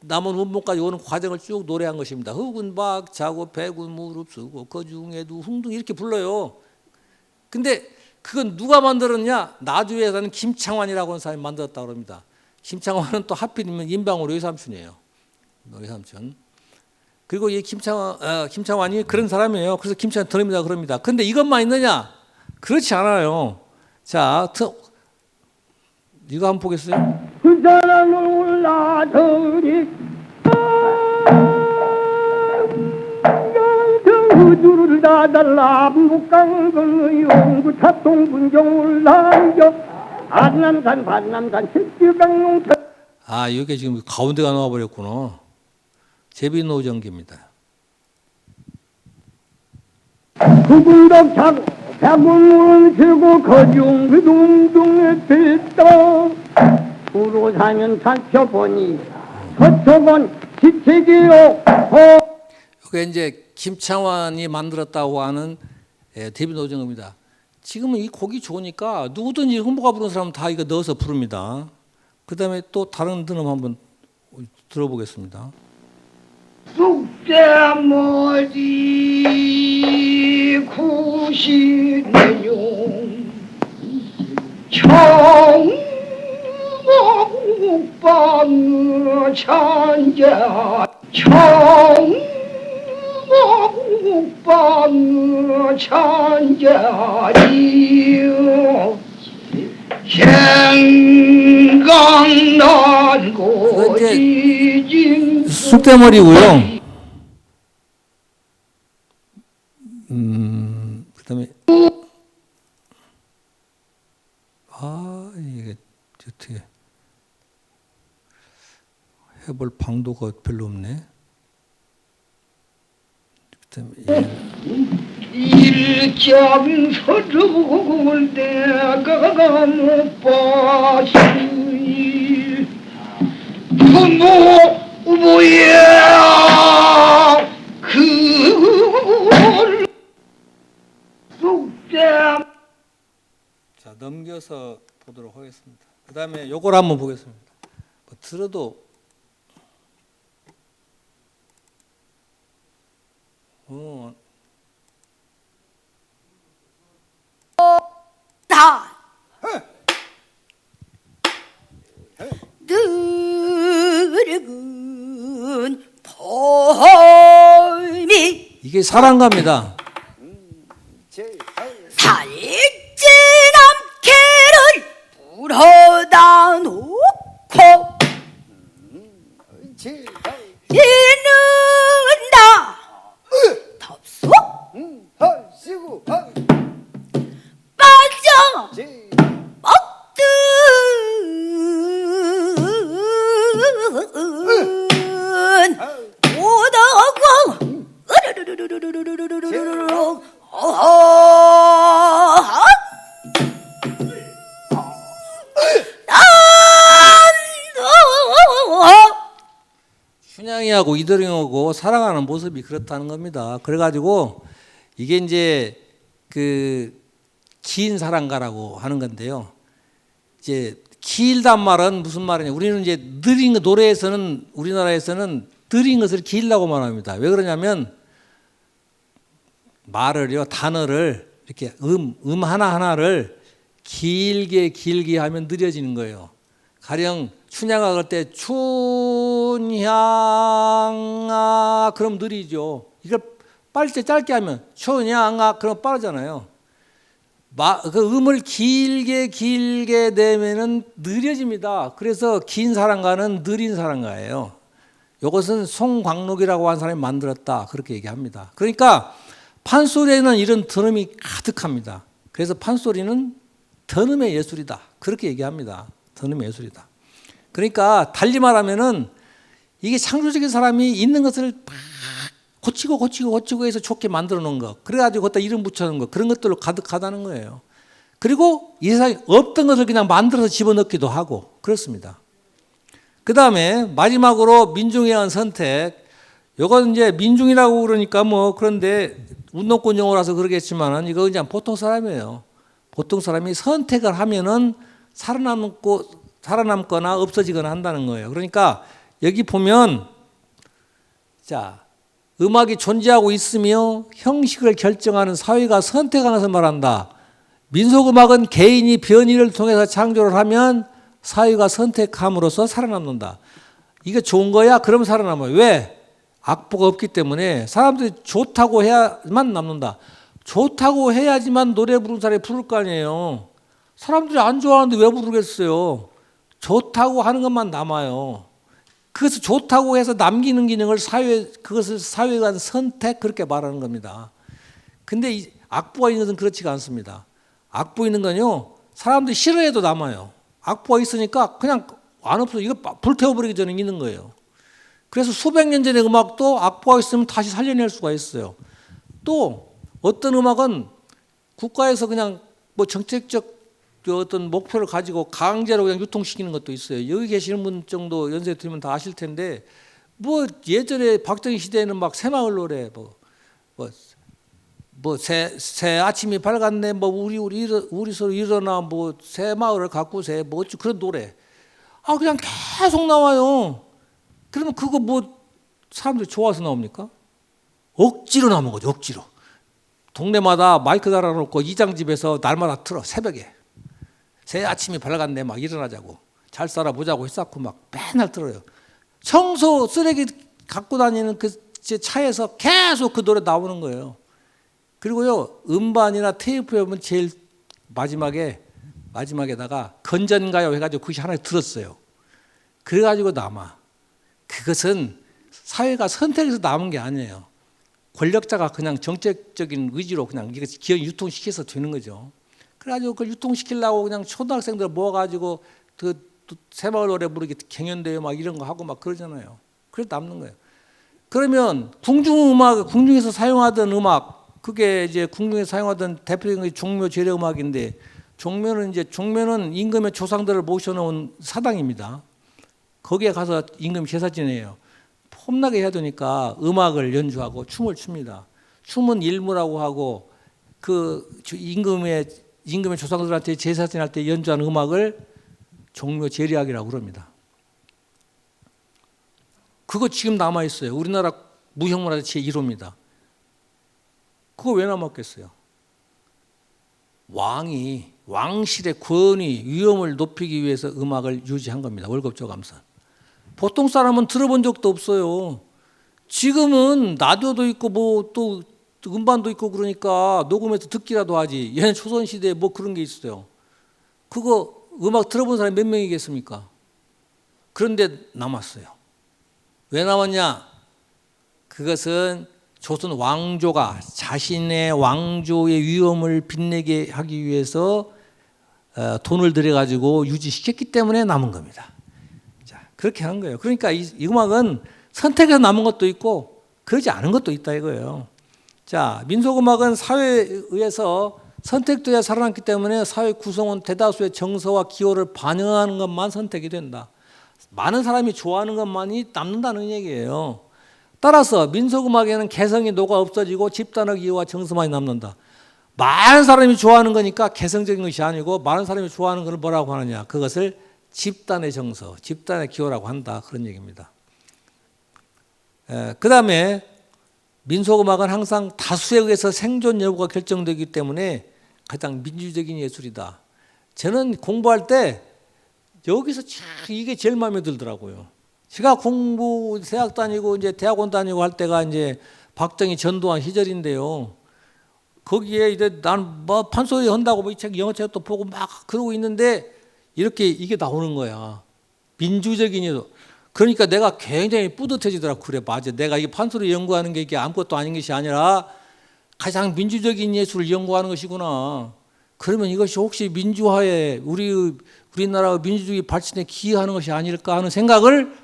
남원 원봉까지 오는 과정을 쭉 노래한 것입니다. 흑은 박 자고 백은 무릎 쓰고 그중에도 흥둥 이렇게 불러요. 근데 그건 누가 만들었냐? 나주에 사는 김창완이라고 하는 사람이 만들었다고 합니다. 김창완은 또 하필이면 임방울 외삼촌이에요. 외삼촌. 그리고 이 김창완이 그런 사람이에요. 그래서 김창완 더음이다 그럽니다. 근데 이것만 있느냐? 그렇지 않아요. 자, 이거 한번 보겠어요? 그 사람을 올라더니 우주를 다 달라 북강성의 용구 탑동분경 올라앉아 안남산 반남산 칠지강농 이게 지금 가운데가 나와버렸구나. 제비노정기입니다. 구군덕 차고 백운물은 세고 거중 그 동동에 됐다 도로 사면 살펴보니 서초건 지책이요 이게 이제 김창완이 만들었다고 하는 제비노정기입니다. 지금은 이 곡이 좋으니까 누구든지 흥보가 부르는 사람은 다 이거 넣어서 부릅니다. 그 다음에 또 다른 드럼 한번 들어보겠습니다. 쑥대머리 구시내용 청목방을 찬자 청목방을 찬자리요 생강난 고지진 쑥대머리고요. 그다음에 이게 어떻게 해볼 방도가 별로 없네. 그다음에 일장 서죽을 내가 못 봤으니 부모야 그걸 쑥대 자 넘겨서 보도록 하겠습니다. 그 다음에 요걸 한번 보겠습니다. 뭐 들어도 다 늙은 봄이 이게 사랑가입니다. 살찐 암캐를 불어다 놓고 이는다 덥석 빠져 먹든 오더고 으르르르르르르르르르 춘향이하고 이도령하고 살아가는 모습이 그렇다는 겁니다. 그래가지고 이게 이제 그 긴 사랑가라고 하는 건데요. 이제 길단 말은 무슨 말이냐? 우리는 이제 느린 거 노래에서는 우리나라에서는 느린 것을 길다고 말합니다. 왜 그러냐면 말을요 단어를 이렇게 하나 하나를 길게 하면 느려지는 거예요. 가령 춘향아 그럴 때 춘향아 그럼 느리죠. 이걸 짧게 하면 춘향아 그럼 빠르잖아요. 그 음을 길게 내면은 느려집니다. 그래서 긴 사랑가는 느린 사랑가예요. 이것은 송광록이라고 하는 사람이 만들었다 그렇게 얘기합니다. 그러니까 판소리에는 이런 더음이 가득합니다. 그래서 판소리는 더음의 예술이다 그렇게 얘기합니다. 더음의 예술이다. 그러니까 달리 말하면은 이게 창조적인 사람이 있는 것을 막 고치고 해서 좋게 만들어 놓은 거, 그래가지고 거기다 이름 붙여놓은 거, 그런 것들로 가득하다는 거예요. 그리고 이 세상에 없던 것을 그냥 만들어서 집어넣기도 하고 그렇습니다. 그 다음에 마지막으로 민중에 의한 선택. 이건 이제 민중이라고 그러니까 뭐 그런데 운동권 용어라서 그러겠지만은 이거 그냥 보통 사람이에요. 보통 사람이 선택을 하면은 살아남거나 없어지거나 한다는 거예요. 그러니까 여기 보면 자. 음악이 존재하고 있으며 형식을 결정하는 사회가 선택하면서 말한다. 민속음악은 개인이 변이를 통해서 창조를 하면 사회가 선택함으로써 살아남는다. 이게 좋은 거야? 그럼 살아남아요. 왜? 악보가 없기 때문에 사람들이 좋다고 해야만 남는다. 좋다고 해야지만 노래 부르는 사람이 부를 거 아니에요. 사람들이 안 좋아하는데 왜 부르겠어요? 좋다고 하는 것만 남아요. 그것을 좋다고 해서 남기는 기능을 그것을 사회가 한 선택 그렇게 말하는 겁니다. 근데 이 악보가 있는 것은 그렇지가 않습니다. 악보 있는 건요, 사람들이 싫어해도 남아요. 악보가 있으니까 그냥 안 없어. 이거 불태워버리기 전에 있는 거예요. 그래서 수백 년 전의 음악도 악보가 있으면 다시 살려낼 수가 있어요. 또 어떤 음악은 국가에서 그냥 뭐 정책적 어떤 목표를 가지고 강제로 그냥 유통시키는 것도 있어요. 여기 계시는 분 정도 연세 들으면 다 아실 텐데 뭐 예전에 박정희 시대에는 막 새마을 노래 새 아침이 밝았네 뭐 우리 서로 일어나 뭐 새마을을 가꾸세 뭐 어찌 그런 노래 그냥 계속 나와요. 그러면 그거 뭐 사람들이 좋아서 나옵니까? 억지로 나오는 거죠. 억지로. 동네마다 마이크 달아놓고 이장집에서 날마다 틀어 새벽에. 새 아침이 밝았네 막 일어나자고 잘 살아보자고 했었고 막 맨날 들어요. 청소 쓰레기 갖고 다니는 그 차에서 계속 그 노래 나오는 거예요. 그리고요 음반이나 테이프에 보면 제일 마지막에다가 건전가요 해가지고 그것이 하나 들었어요. 그래가지고 남아. 그것은 사회가 선택해서 남은 게 아니에요. 권력자가 그냥 정책적인 의지로 그냥 이거 기업 유통시켜서 되는 거죠. 그래가지고 그걸 유통시키려고 그냥 초등학생들 모아가지고 그 새마을 노래 부르기 경연대회 막 이런 거 하고 막 그러잖아요. 그래서 남는 거예요. 그러면 궁중에서 사용하던 음악, 그게 이제 궁중에서 사용하던 대표적인 게 종묘 제례 음악인데 종묘는 임금의 조상들을 모셔놓은 사당입니다. 거기에 가서 임금 제사 지내요. 폼나게 해야 되니까 음악을 연주하고 춤을 춥니다. 춤은 일무라고 하고 그 임금의 임금의 조상들한테 제사 지낼 때 연주하는 음악을 종묘 제리악이라고 그럽니다. 그거 지금 남아 있어요. 우리나라 무형문화 제1호입니다. 그거 왜 남았겠어요? 왕실의 권위, 위엄을 높이기 위해서 음악을 유지한 겁니다. 월급조감선. 보통 사람은 들어본 적도 없어요. 지금은 라디오도 있고 뭐 또 음반도 있고 그러니까 녹음해서 듣기라도 하지. 얘는 조선시대에 뭐 그런 게 있어요. 그거 음악 들어본 사람이 몇 명이겠습니까? 그런데 남았어요. 왜 남았냐? 그것은 조선 왕조가 자신의 왕조의 위엄을 빛내게 하기 위해서 돈을 들여가지고 유지시켰기 때문에 남은 겁니다. 자, 그렇게 한 거예요. 그러니까 이 음악은 선택해서 남은 것도 있고 그러지 않은 것도 있다 이거예요. 자, 민속음악은 사회에 의해서 선택돼야 살아남기 때문에 사회 구성원 대다수의 정서와 기호를 반영하는 것만 선택이 된다. 많은 사람이 좋아하는 것만이 남는다는 얘기예요. 따라서 민속음악에는 개성이 녹아 없어지고 집단의 기호와 정서만이 남는다. 많은 사람이 좋아하는 거니까 개성적인 것이 아니고 많은 사람이 좋아하는 걸 뭐라고 하느냐. 그것을 집단의 정서, 집단의 기호라고 한다. 그런 얘기입니다. 그 다음에 민속음악은 항상 다수에 의해서 생존 여부가 결정되기 때문에 가장 민주적인 예술이다. 저는 공부할 때 여기서 참 이게 제일 마음에 들더라고요. 제가 대학 다니고 이제 대학원 다니고 할 때가 이제 박정희 전두환 시절인데요. 거기에 이제 난 뭐 판소리 한다고 뭐 이 책 영어책도 보고 막 그러고 있는데 이렇게 이게 나오는 거야. 민주적인 예술. 그러니까 내가 굉장히 뿌듯해지더라고. 그래, 맞아. 내가 이 판소리 연구하는 게 이게 아무것도 아닌 것이 아니라 가장 민주적인 예술을 연구하는 것이구나. 그러면 이것이 혹시 민주화에 우리나라 민주주의 발전에 기여하는 것이 아닐까 하는 생각을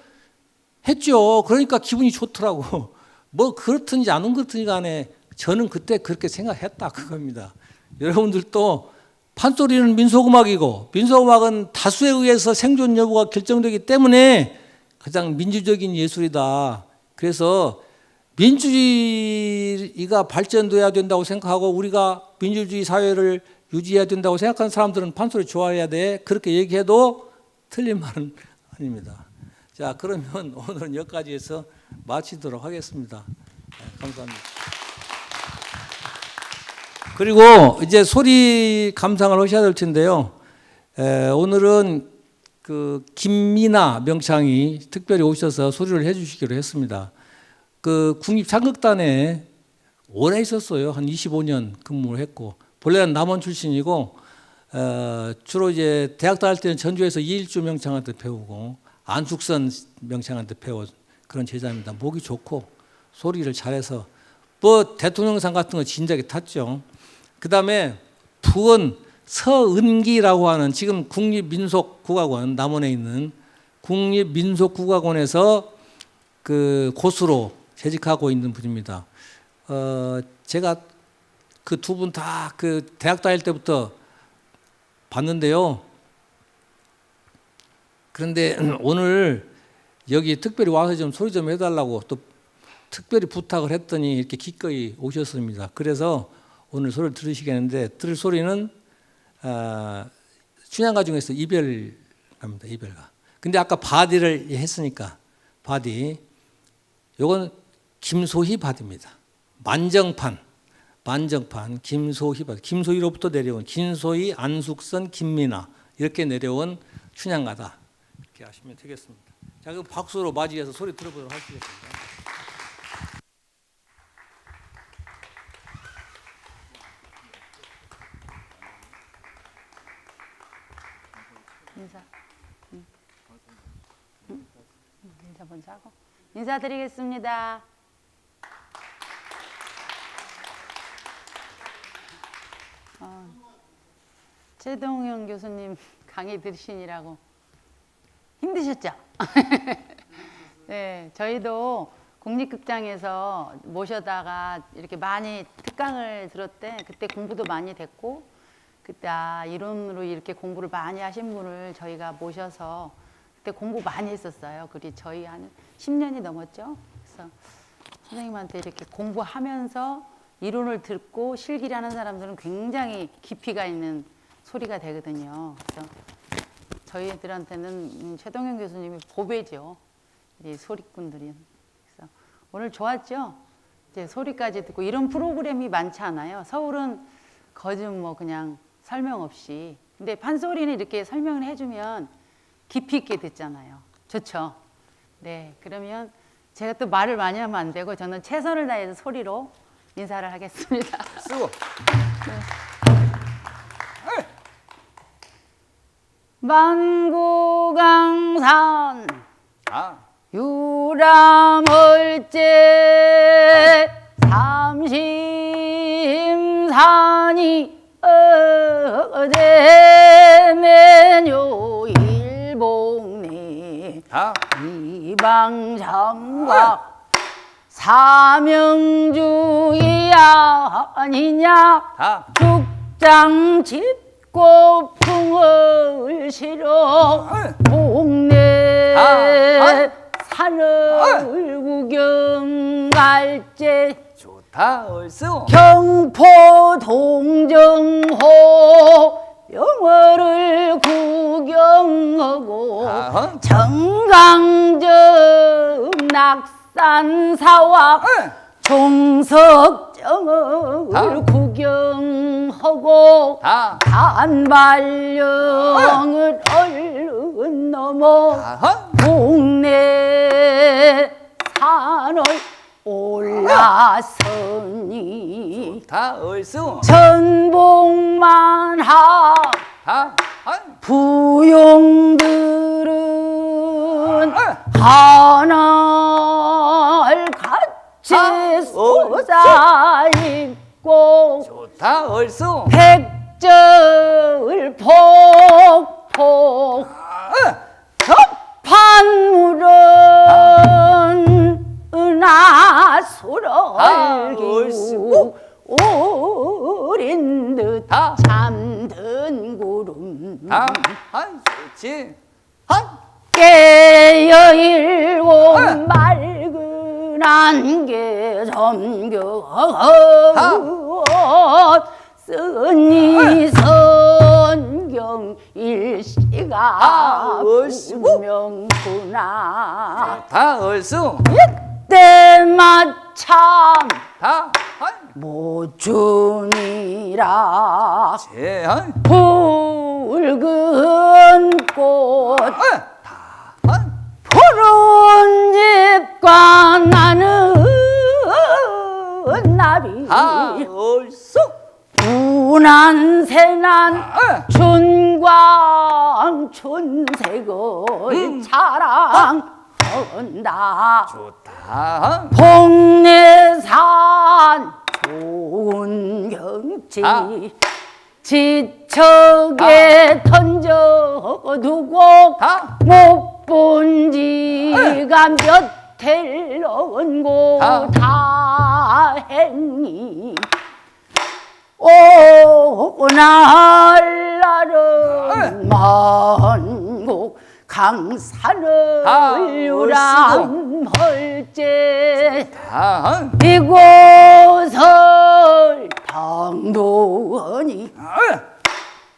했죠. 그러니까 기분이 좋더라고. 뭐 그렇든지 안 그렇든지 간에 저는 그때 그렇게 생각했다 그겁니다. 여러분들도 판소리는 민속음악이고 민속음악은 다수에 의해서 생존 여부가 결정되기 때문에 가장 민주적인 예술이다. 그래서 민주주의가 발전돼야 된다고 생각하고 우리가 민주주의 사회를 유지해야 된다고 생각하는 사람들은 판소리 좋아해야 돼. 그렇게 얘기해도 틀린 말은 아닙니다. 자, 그러면 오늘은 여기까지 해서 마치도록 하겠습니다. 네, 감사합니다. 그리고 이제 소리 감상을 하셔야 될 텐데요. 오늘은 그 김미나 명창이 특별히 오셔서 소리를 해주시기로 했습니다. 그 국립창극단에 오래 있었어요. 한 25년 근무를 했고 본래는 남원 출신이고 주로 이제 대학 다닐 때는 전주에서 이일주 명창한테 배우고 안숙선 명창한테 배운 그런 제자입니다. 목이 좋고 소리를 잘해서 뭐 대통령상 같은 거 진작에 탔죠. 그 다음에 부은 서은기라고 하는 지금 국립민속국악원 남원에 있는 국립민속국악원에서 그 고수로 재직하고 있는 분입니다. 제가 그 두 분 다 그 대학 다닐 때부터 봤는데요. 그런데 오늘 여기 특별히 와서 좀 소리 좀 해달라고 또 특별히 부탁을 했더니 이렇게 기꺼이 오셨습니다. 그래서 오늘 소리를 들으시겠는데 들을 소리는 춘향가 중에서 이별가입니다. 이별가. 근데 아까 바디를 했으니까 바디. 요건 김소희 바디입니다. 만정판 김소희 바디. 김소희로부터 내려온 김소희, 안숙선, 김미나 이렇게 내려온 춘향가다. 이렇게 하시면 되겠습니다. 자, 그럼 박수로 맞이해서 소리 들어보도록 하시겠습니다. 인사 먼저 하고 인사드리겠습니다. 최동영 교수님 강의 들으시느라고 힘드셨죠? 네, 저희도 국립극장에서 모셔다가 이렇게 많이 특강을 들었대. 그때 공부도 많이 됐고 그때 이론으로 이렇게 공부를 많이 하신 분을 저희가 모셔서 그때 공부 많이 했었어요. 그리 저희 한 10년이 넘었죠. 그래서 선생님한테 이렇게 공부하면서 이론을 듣고 실기를 하는 사람들은 굉장히 깊이가 있는 소리가 되거든요. 그래서 저희들한테는 최동현 교수님이 보배죠. 이 소리꾼들이. 그래서 오늘 좋았죠? 이제 소리까지 듣고 이런 프로그램이 많지 않아요. 서울은 거의 뭐 그냥 설명 없이. 근데 판소리는 이렇게 설명을 해주면 깊이 있게 듣잖아요. 좋죠? 네, 그러면 제가 또 말을 많이 하면 안 되고 저는 최선을 다해서 소리로 인사를 하겠습니다. 쓰고. 만구강산 아. 유람월제 삼심산이 어제면요 일봉내 아. 이방장과 사명주의 아니냐 아. 죽장 짚고 풍을 실어 동네 산을 구경 갈제 좋다. 얼쑤. 경포 동정호 영월을 구경하고 아하. 정강정 낙산사와 종석정을 구경하고 단발령을 얼른 넘어 아하. 동네 산을 올라서니 다 얼쑤. 전복만 하 아. 부용들은 하늘 같이 솟아있고 좋다. 얼쑤. 백절 폭폭 접한 물은 은하수를 기우 오린 듯 잠든 구름 좋지. 깨어 일곱 맑은 안개 점겨 쓰니 선경 일시가 분명구나 다 얼쑤. 이때 마참 다 모준이라 제. 붉은 꽃 푸른 집과 나는 나비 얼쑤. 운한 새난 춘광 춘색을 자랑한다 좋다. 동네산 좋은 경치 지척에 던져두고 못 본 지가 몇 해를 언고 다행히 오날날은 만곡 강산을 유람할제 이곳을 당도하니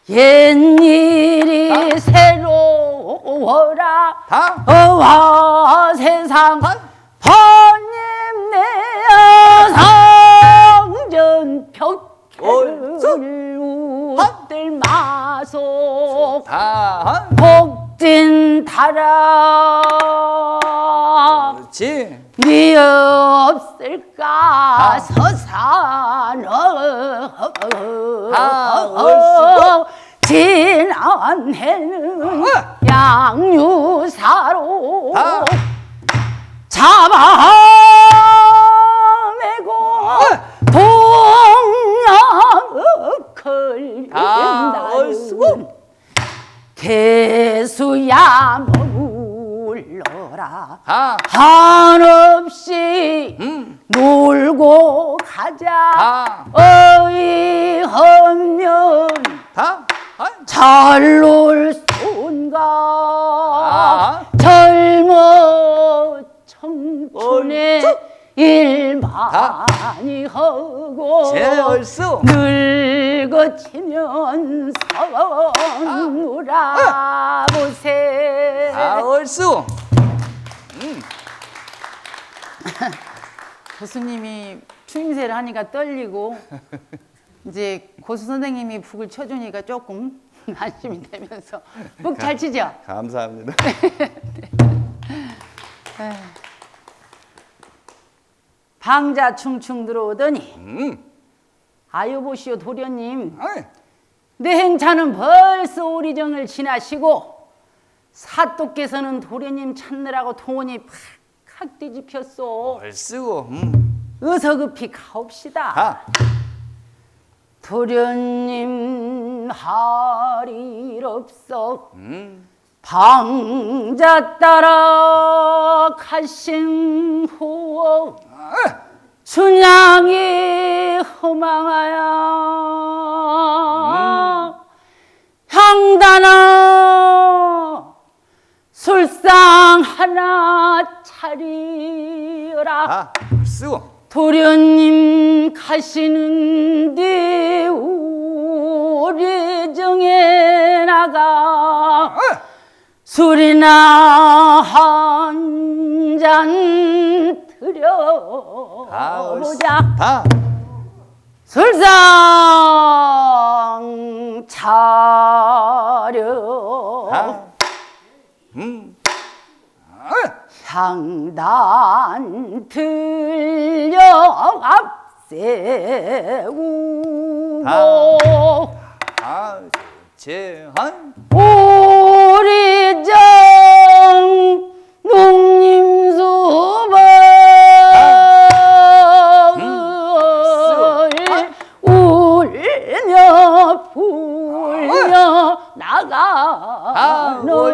옛일이 새로워라 어와 세상 번님 내야 상전 벽해를 웃들 마소 복진 타라 그렇지. 니 없을까 서산어 지난 해는 양유사로 잡아매고 동역을 나는 개수야 머물러라 한없이 놀고 가자 어이없면 잘 놀 손가 젊어 청춘에 일 많이 하고 제얼쑤 늙어지면 선우라보세. 얼쑤. 교수님이 추임새를 하니까 떨리고 이제 고수 선생님이 북을 쳐주니까 조금 안심이 되면서 북 잘 치죠? 감사합니다. 방자 충충 들어오더니 아유 보시오 도련님, 내 행차는 벌써 오리정을 지나시고 사또께서는 도련님 찾느라고 돈이 팍팍 뒤집혔소. 얼쑤. 어서 급히 가옵시다. 아. 도련님 할 일 없어 방자 따라 가신 후 순양이 허망하야 향단아 술상 하나 차리어라. 얼쑤. 도련님 가시는데 우리 정에 나가 술이나 한 잔 드려보자. 다. 술상 차려 향단 들려 앞세우고 제한 우리 정 농림수벌을 울며 불려 나가노니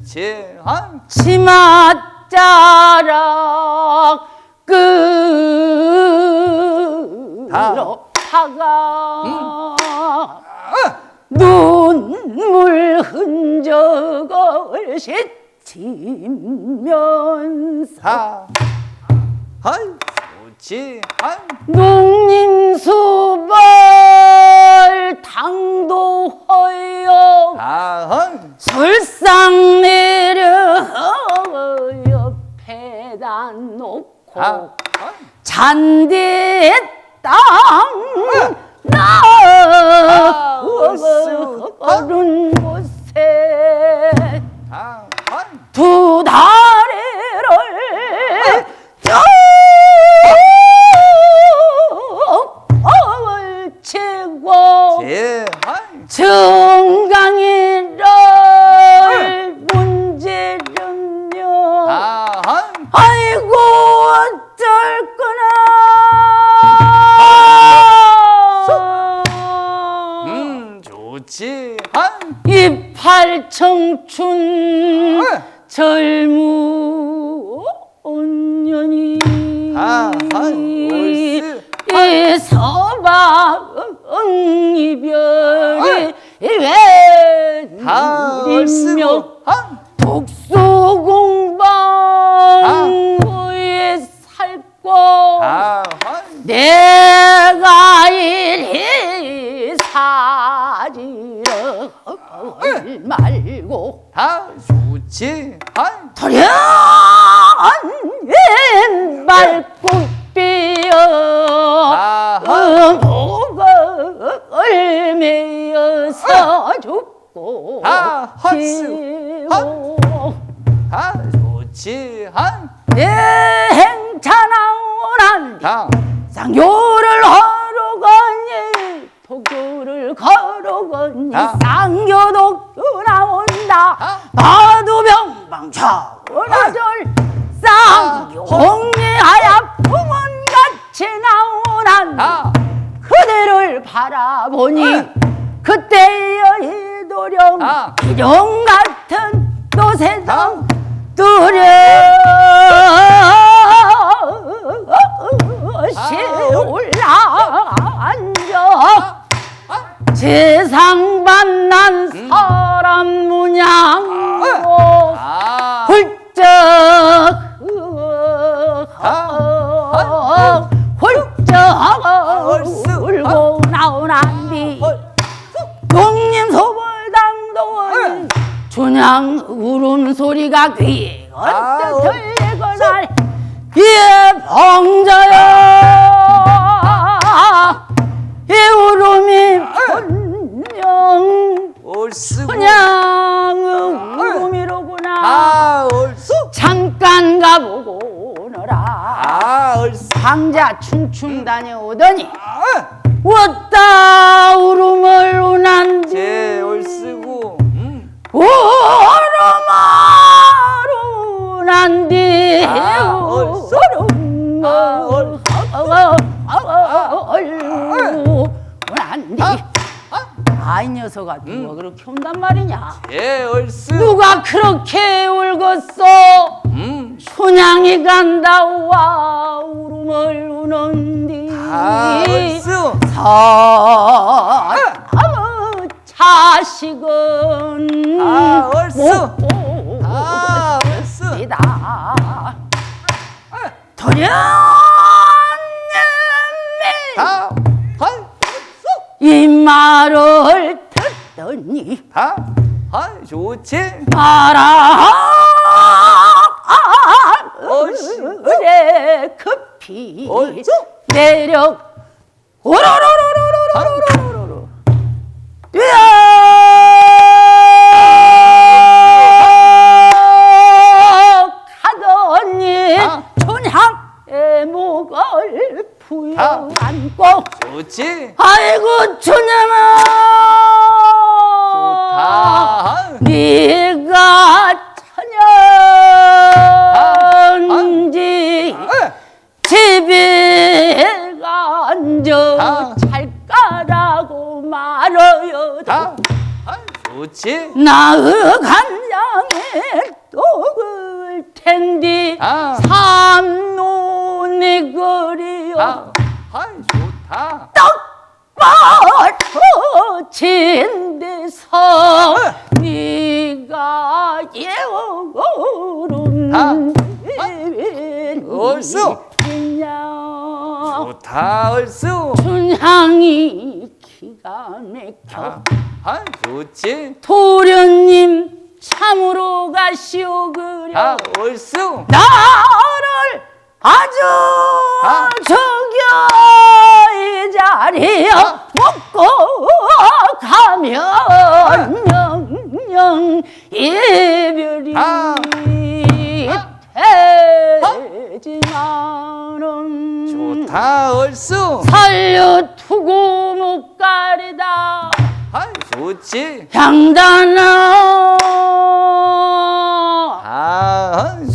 제한 치맛자락 끌어다가 눈물 흔적을 씻으면서 제한 농림수벌 당도하여 술상 내려 옆에다 놓고 잔디 땅 나오른 곳에 두 다리를 쭉 걸치고 정강이를 문지르며 아이고 어쩔거나 좋지한 이팔 청춘 젊은 년이 이 서방 이별이 웬일이며 독수공방에 살고 내가 이리 사리를 말고 좋지한 도련 왼발꽃 피어 목을 메어서 죽고 좋지한 행차나오란 쌍교를 하러 가니 도교를 걸어가니 쌍교도 나온다 바두병방 차원하절 쌍용리하야 풍운같이 나오난 그대를 바라보니 그때의 이도령 기룡 같은 노새정 뚜렷이 올라앉아 세상 만난 사람 문양으로 훌쩍 울음소리가 귀에 아, 언뜻 들리거나 예 봉자야 이 울음이 분명 얼쑤 그냥 울음이로구나 아 얼쑤 잠깐 가보고 오너라 아 얼쑤 황자 충충 다녀오더니 아, 왔다 울음을 운한디 제 얼쑤고 울음을 운한디 아, 얼쑤. 운한디 아이 녀석아 누가 그렇게 온단 말이냐 제 얼쑤 누가 그렇게 울겠어 춘향이 간다와 울음을 우는디 아 얼쑤 자식은 아, 얼쑤. 아 못 얼쑤 이다 도련님이 다 이 말을 듣더니 좋지 알아 얼쑤. 그래 급히 얼쑤. 내려 오로로로로로로로로로 가더니 춘향의 목을 부여안고 좋지 아이고 춘향아 좋다 네가 천연지 집에 앉아 잘까라고 말어요 좋지 나의 간장에 떡을 텐디 삼노네 거리여 좋다 떡받친 데서 네가 예오름 얼쑤. 있냐 좋다 얼쑤 춘향이 기가 막혀 좋지 도련님 참으로 가시오 그려 얼쑤 나를 아주 죽여 이 자리에 먹고 가면 영영 이별이 되지만은 좋다 얼쑤 살려두고 못 가리다 좋지 양단아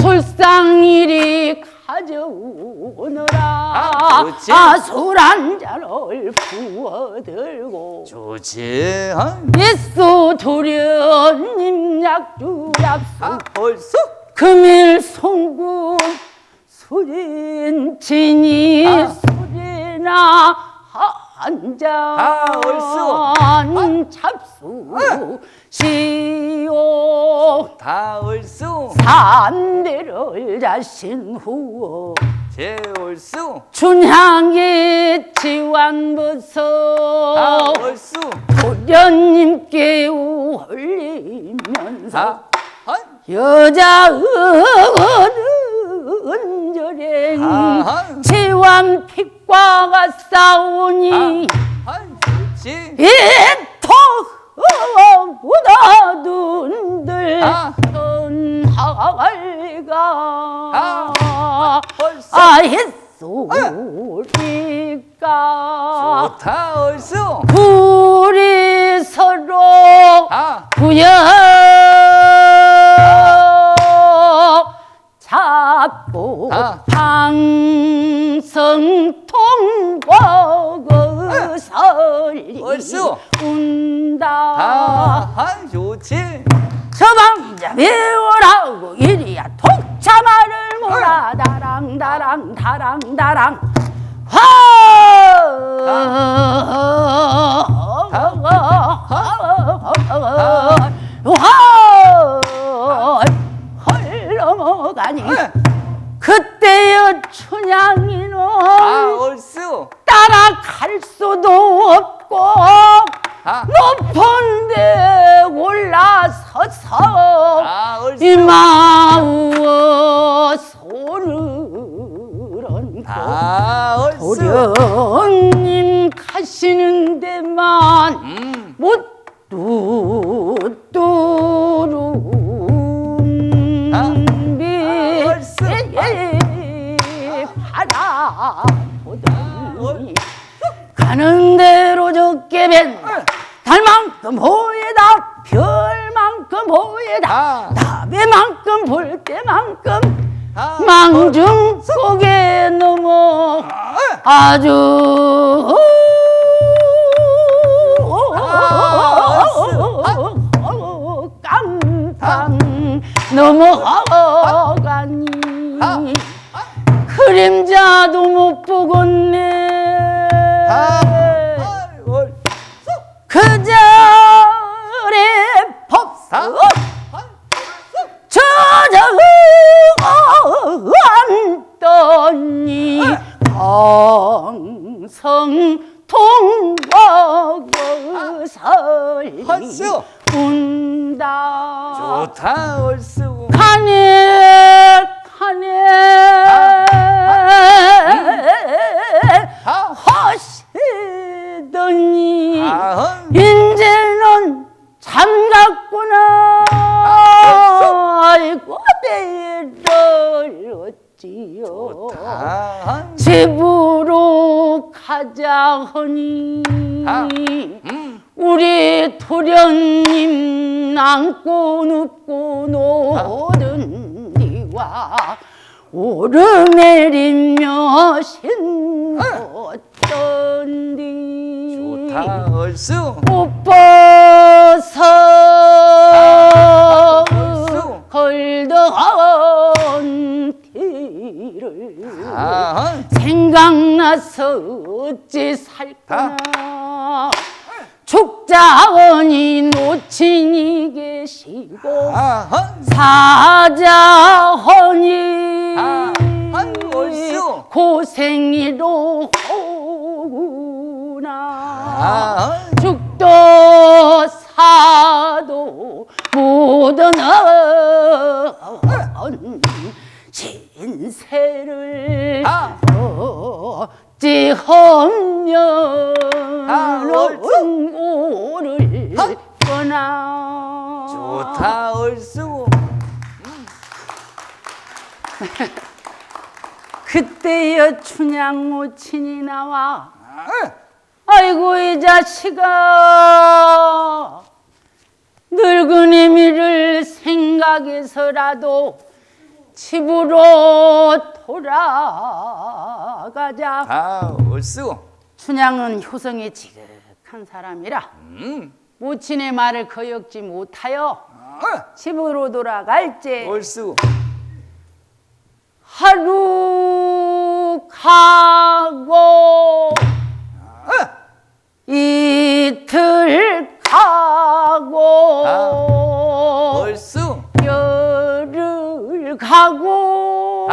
솔상일이 가져오너라 좋지. 술 한잔을 부어들고 좋지 예수 도련님 약주랍수 얼쑤 금일 송구 술인 진이 술이나 한잔 얼쑤. 잡수 시오 다 얼쑤 삼대를 자신 후 제 얼쑤 춘향이 지완부서 얼쑤 도련님께 올리면서 여자 은저랭 지완 픽과가 싸우니 좋지 이토 묻어둔들 전하가 했소리까 좋다 얼쑤 우리 서로 구여 잡고 방성통곡을 설리 얼쑤. 운다 좋지 서방자 배우라고 이리야 독차마를 몰아 다랑 다랑 다랑 다랑 넘어가니 그때의 춘향이는 얼쑤 따라갈 수도 없고 아. 높은 데 올라서서 아, 얼쑤. 이마우어 손을 얹고 아, 얼쑤. 도련님 가시는 데만 못 뚜뚜룸비 얼쑤. 바라보더니 가는 대로 적게 뵌 달만큼 호에다 별만큼 호에다 나베만큼 볼 때만큼 망중 속에 넘어 아주 깜빵 넘어가니 그림자도 못 보겠네 그 절에 법사 저저안떠니 방성 통곡설이 얼쑤. 운다 좋다, 얼쑤. 가네 하시더니 인제는 잠갔구나 아이고 내를 어찌요 집으로 가자 하니 우리 도련님 안고 눕고 노는 뒤와 오르내리며 신었던디 좋다, 얼쑤. 못 벗어 걸던 뒤를 생각나서 어찌 살까나 죽자하니 노친이 계시고 사자하니 얼쑤. 고생이로 오구나 죽도 사도 모든 신세를 어찌 험려는 오를 거나 좋다, 얼쑤. 그때여 춘향 모친이 나와 아이고 이 자식아 늙은이미를 생각해서라도 집으로 돌아가자. 얼쑤. 춘향은 효성이 지극한 사람이라 모친의 말을 거역지 못하여 집으로 돌아갈지 얼쑤. 하루 가고 이틀 가고 얼쑤. 열흘 가고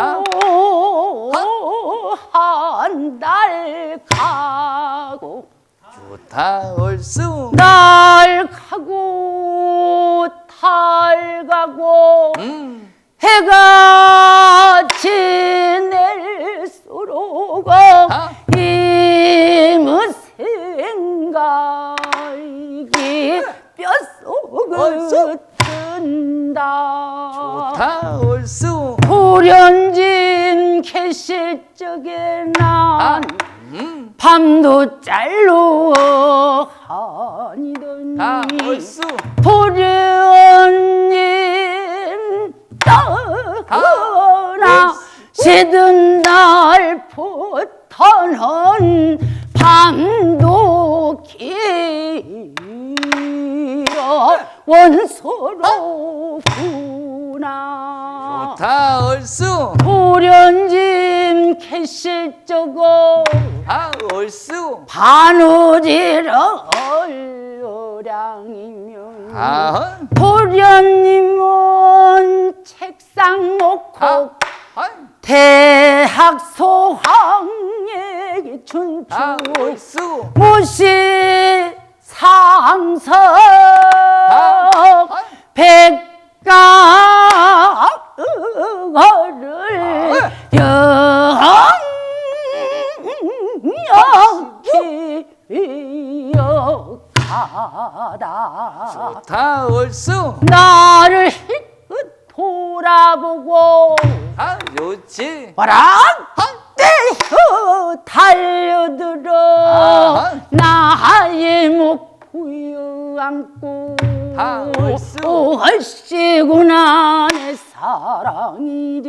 한 달 가고 좋다, 얼쑤. 날 가고 달 가고 해가 지낼수록 이무 생각이 뼛속을 든다 좋다, 얼쑤. 불현진 계실 적에 난 밤도 짤로 하니더니 얼쑤. 도련님 떠나 시든 날부터는 밤도 길어 원소로구나 좋다, 얼쑤. 도련님 계실 적어 얼쑤. 바느지러 얼려량이면 도련님은 책상 놓고 대학 소황에게 춘추 얼쑤. 무시 상서 백가를 영영히 기억하다. 다 얼쑤. 나를 돌아보고 아, 좋지. 떼어 달려들어 아하. 나의 목 부여안고 다 얼쑤. 얼씨구나 내 사랑이리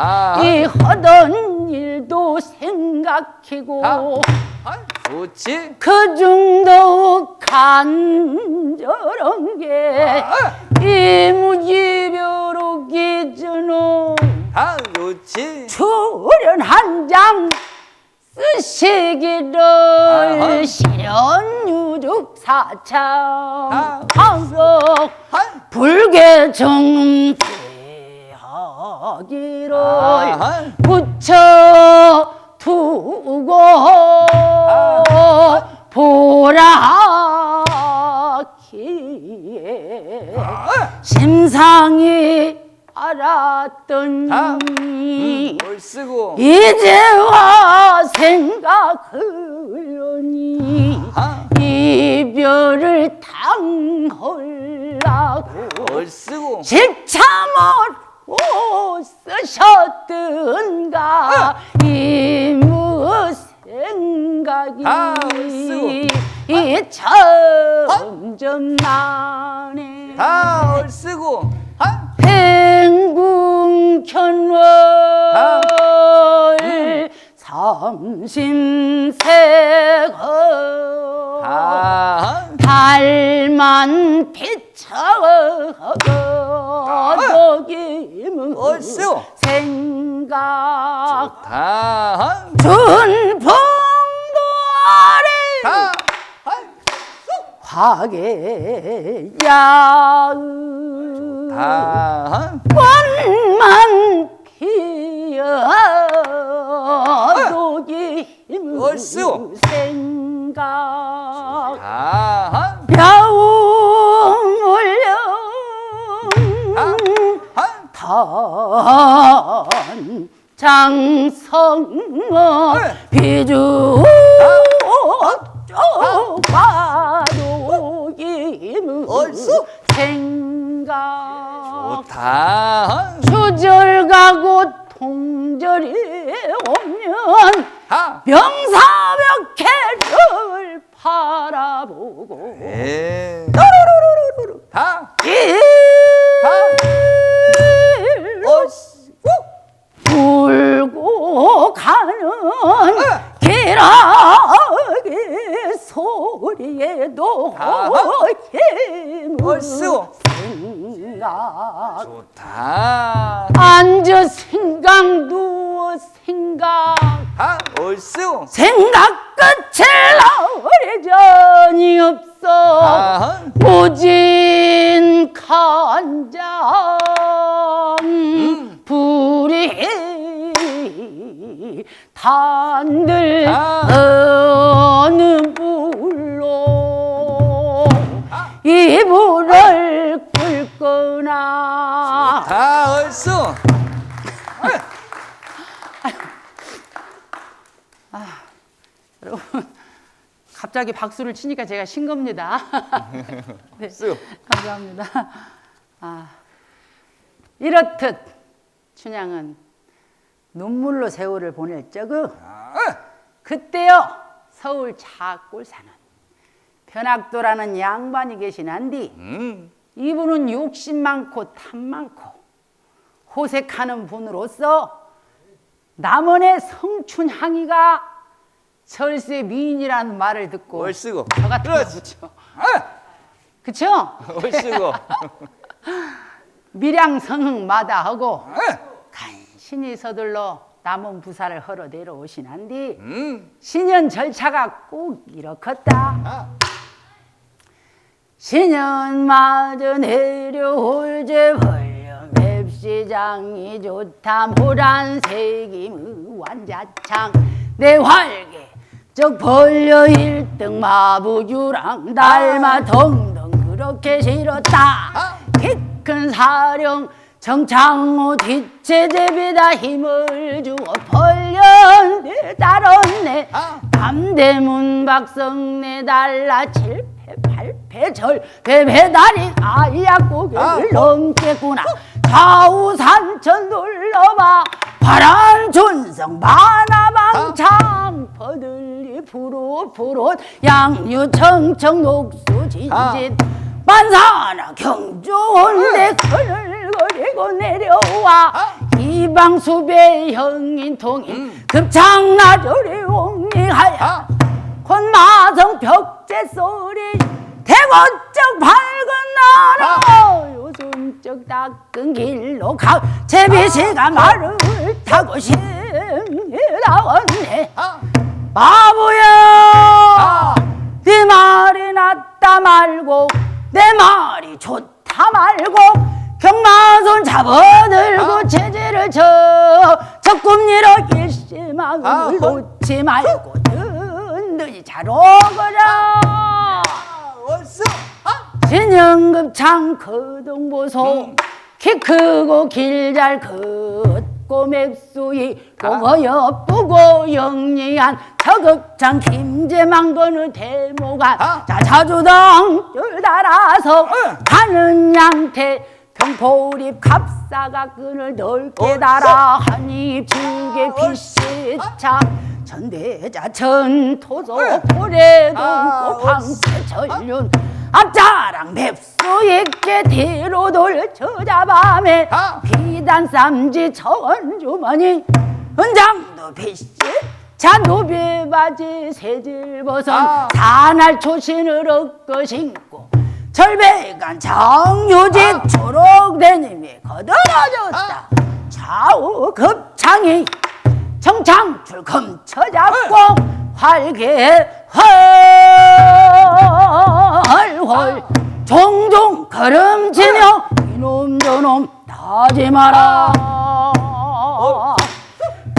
아하. 이 하던 일도 생각하고 아, 좋지. 그 정도 간절한 게 이무지벼룩이 전후 다 좋지. 출연 한 장 쓰시기를 아하. 실현유죽 사창 아. 한석 불개정 대하기를 아하. 붙여 두고 보라기에 심상이 알았더니 얼쑤고. 이제와 생각하려니 아하. 이별을 당하려고 얼쑤고. 실참으로 쓰셨던가 이무 생각이 얼쑤. 이 점점 나네 다 얼쑤고. 행궁현월 삼심세거 다 달만 비춰거 독임은 얼쑤. 생각 다 준풍도 아래 다 화개야의 다 꽃만 피어도 힘을 얼쑤. 생각 다 벼울려 단장성어 비주 봐도 힘을 얼쑤. 생각 다 추절 가고 통절이 오면 명사벽해를 바라보고 다 울고 가는 기러기 소리에도 힘을 얼쑤. 생각 좋다. 앉아 생각 누워 생각 얼쑤. 생각 끝을 어리전이 없어 모진 간장 불이 단들 어느 불로 이불을 끓거나 다 얼쑤. 여러분 갑자기 박수를 치니까 제가 싱겁니다. 네, 얼쑤. 감사합니다. 이렇듯 춘향은 눈물로 세월을 보낼 적은 그때요 서울 차골 사는 변학도라는 양반이 계시난디 이분은 욕심 많고 탐 많고 호색하는 분으로서 남원의 성춘향이가 철새 미인이라는 말을 듣고 얼쑤고. 저 같은 거죠. 그쵸? 얼쑤고. 밀양성흥 마다하고 간신히 서둘러 남원 부사를 헐어 내려오시난디 신년 절차가 꼭 이렇겠다. 신년마저 내려올 제 헐령 맵시장이 좋다 모란색이 무완자창 내 활개 저 벌려 1등 마부주랑 닮아 덩덩 그렇게 실었다. 키 큰 사령 정창호 뒷체제비다 힘을 주어 벌려내 따랐네. 남대문 박성내 달라 7패 8패 절패 배달이 아야 고개를 넘겠구나. 좌우 산천 둘러봐 파란 존성 만화방창 버들리 푸릇푸릇 양유 청청 녹수 진진 만사나 경주온데 그늘거리고 내려와 이방수배 형인통인 급창나절이 옹리하야 콧마성 벽제 소리 대고적 밝은 나라 요즘적 닦은 길로 가 제비씨가 말을 타고 나왔네. 바보야 네 말이 낫다 말고 내 말이 좋다 말고 경마손 잡아들고 체제를 쳐 적금리로 일시망을 놓지 말고 든든히 잘 오거라. 진영급창 거동보소 키 크고 길 잘 걷고 맵수이 보고 예쁘고 영리한 저급창 김제망건의 대모가 자 자주당 줄 달아서 가는 양태 평포립 갑사가 끈을 넓게 달아 한입 질게 빛이차 전대자 전토소 고래동고 방패전륜 앞자랑 맵수 있게 뒤로 돌쳐잡아매 비단쌈지 천주머니 은장도 빛이 잔도비바지 새질버선 사날 초신을 얻고 신고 절배간 정유짓 초록대님이 거들어졌다. 좌우 급창이 정창줄 검쳐잡고 활개 헐헐 종종 걸음치며 이놈 저놈 나지 마라.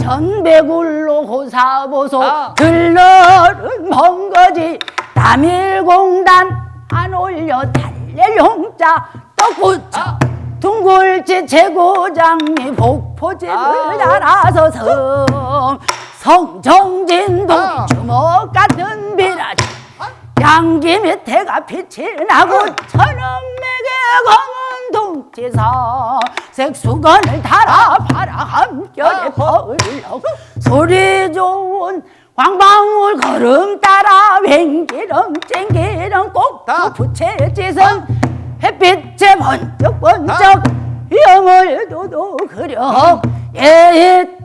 전배굴로 호사보소 들러른 먼거지 남일공단 안 올려 달랠 용자 떡부쳐 둥글지 재고장이 복포집을 달아서 성정진동 주먹 같은 비라지 양기 밑에가 빛이 나고 천원맥에 검은 동지사 색수건을 달아 파라 함결에 벌렁 소리 좋은 광방울 걸음 따라 맹기렁 쨍기렁 꼭또 부채짓은 햇빛에 번쩍번쩍 영을 도도 그려 예지로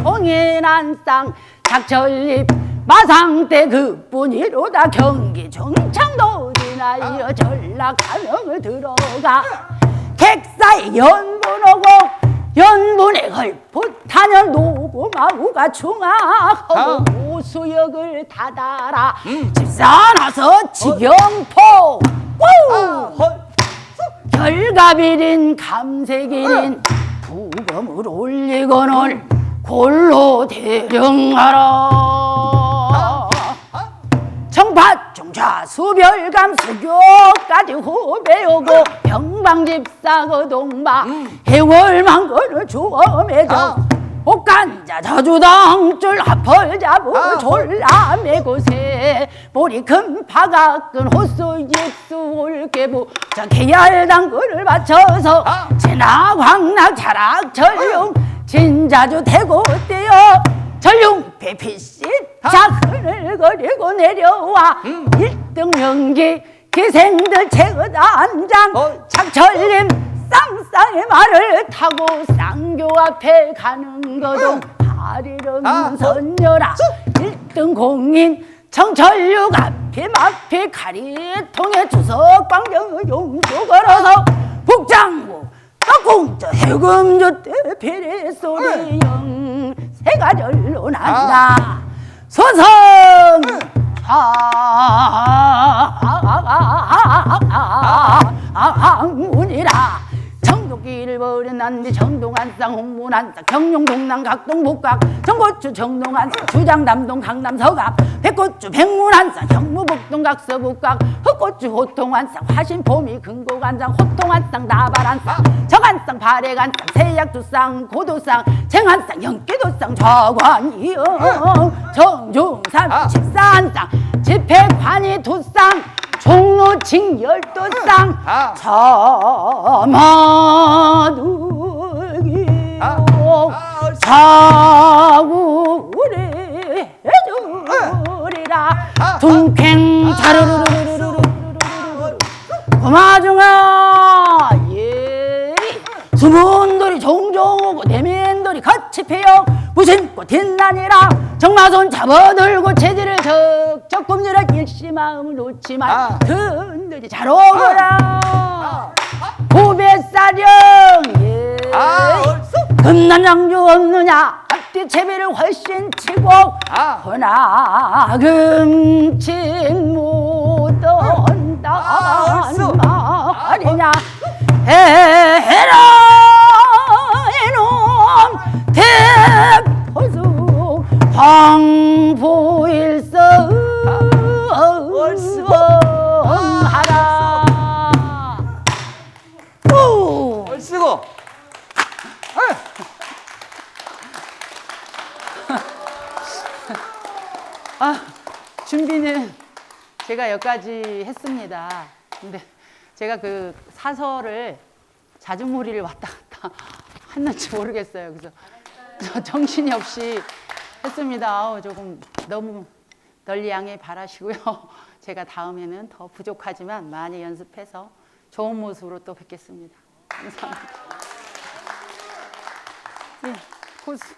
통인한쌍 작철잎 마상대 그뿐이로다 경기 정창도 지나여 전락 한영을 들어가 객사의 연분 오고 연분의 헐풋하면 노고마구가 중앙하고 오수역을 다다라 집사나서 지경포 결갑일인 감색일인 부검을 올리고는 골로 대령하라. 청파중 좌수별감 수교까지 후배오고 병방집사 거동바 해월망건을 주엄해줘 옥간자 저주당줄 합을 잡고 졸라매고새 보리 금파가 끈 호수 입수 올개부 저 계열당근을 맞춰서 진화 광락 자락 전룡 진자주 대고 떼어 전룡배 피씨 자흔을 거리고 내려와 1등 명기 기생들 체거단장 작철림 쌍쌍의 말을 타고 쌍교 앞에 가는 거도 파리름 선녀라 1등 공인 정철육 앞에 마피 가리통에 주석광정의 용조 걸어서 북장구 떡공저 해금조 때 비리소리 영새가 절로 난다 소성 항문이라 정독이 토끼를 버려난디 정동한쌍 홍문한쌍 경룡동남 각동복각 정고추 정동한쌍 주장 남동 강남 서각 백고추 백문한쌍 경무복동 각서복각 흑고추 호통한쌍 화신포미 금고간장 호통한쌍 나발한쌍 정한쌍 발해간쌍 세약두쌍 고도쌍 쟁한쌍 영계도쌍 좌관이영 정중산 십사한쌍 집회관이 두쌍 종로칭 12쌍 자마누기요 자구리 해주리라 둥팽 자르르르르르르르르 고마중아 예 수분들이 종종 오고 내면들이 같이 피어 무심코 뒷난이라 정마손 잡아들고 체질을 적적 굽느라 일시 마음을 놓지 말 든들이 잘 오거라 고배사령 예 금난장주 없느냐 앞뒤 채비를 훨씬 치고 허나 금친 못한단 말이냐 해라 이놈 대포수 황보일성하라 얼쓰고. 준비는 제가 여기까지 했습니다. 근데 제가 그 사설을 자주무리를 왔다 갔다 했는지 모르겠어요. 그래서 저 정신이 없이 했습니다. 조금 너무 널리 양해 바라시고요. 제가 다음에는 더 부족하지만 많이 연습해서 좋은 모습으로 또 뵙겠습니다. 감사합니다. 네, 고수.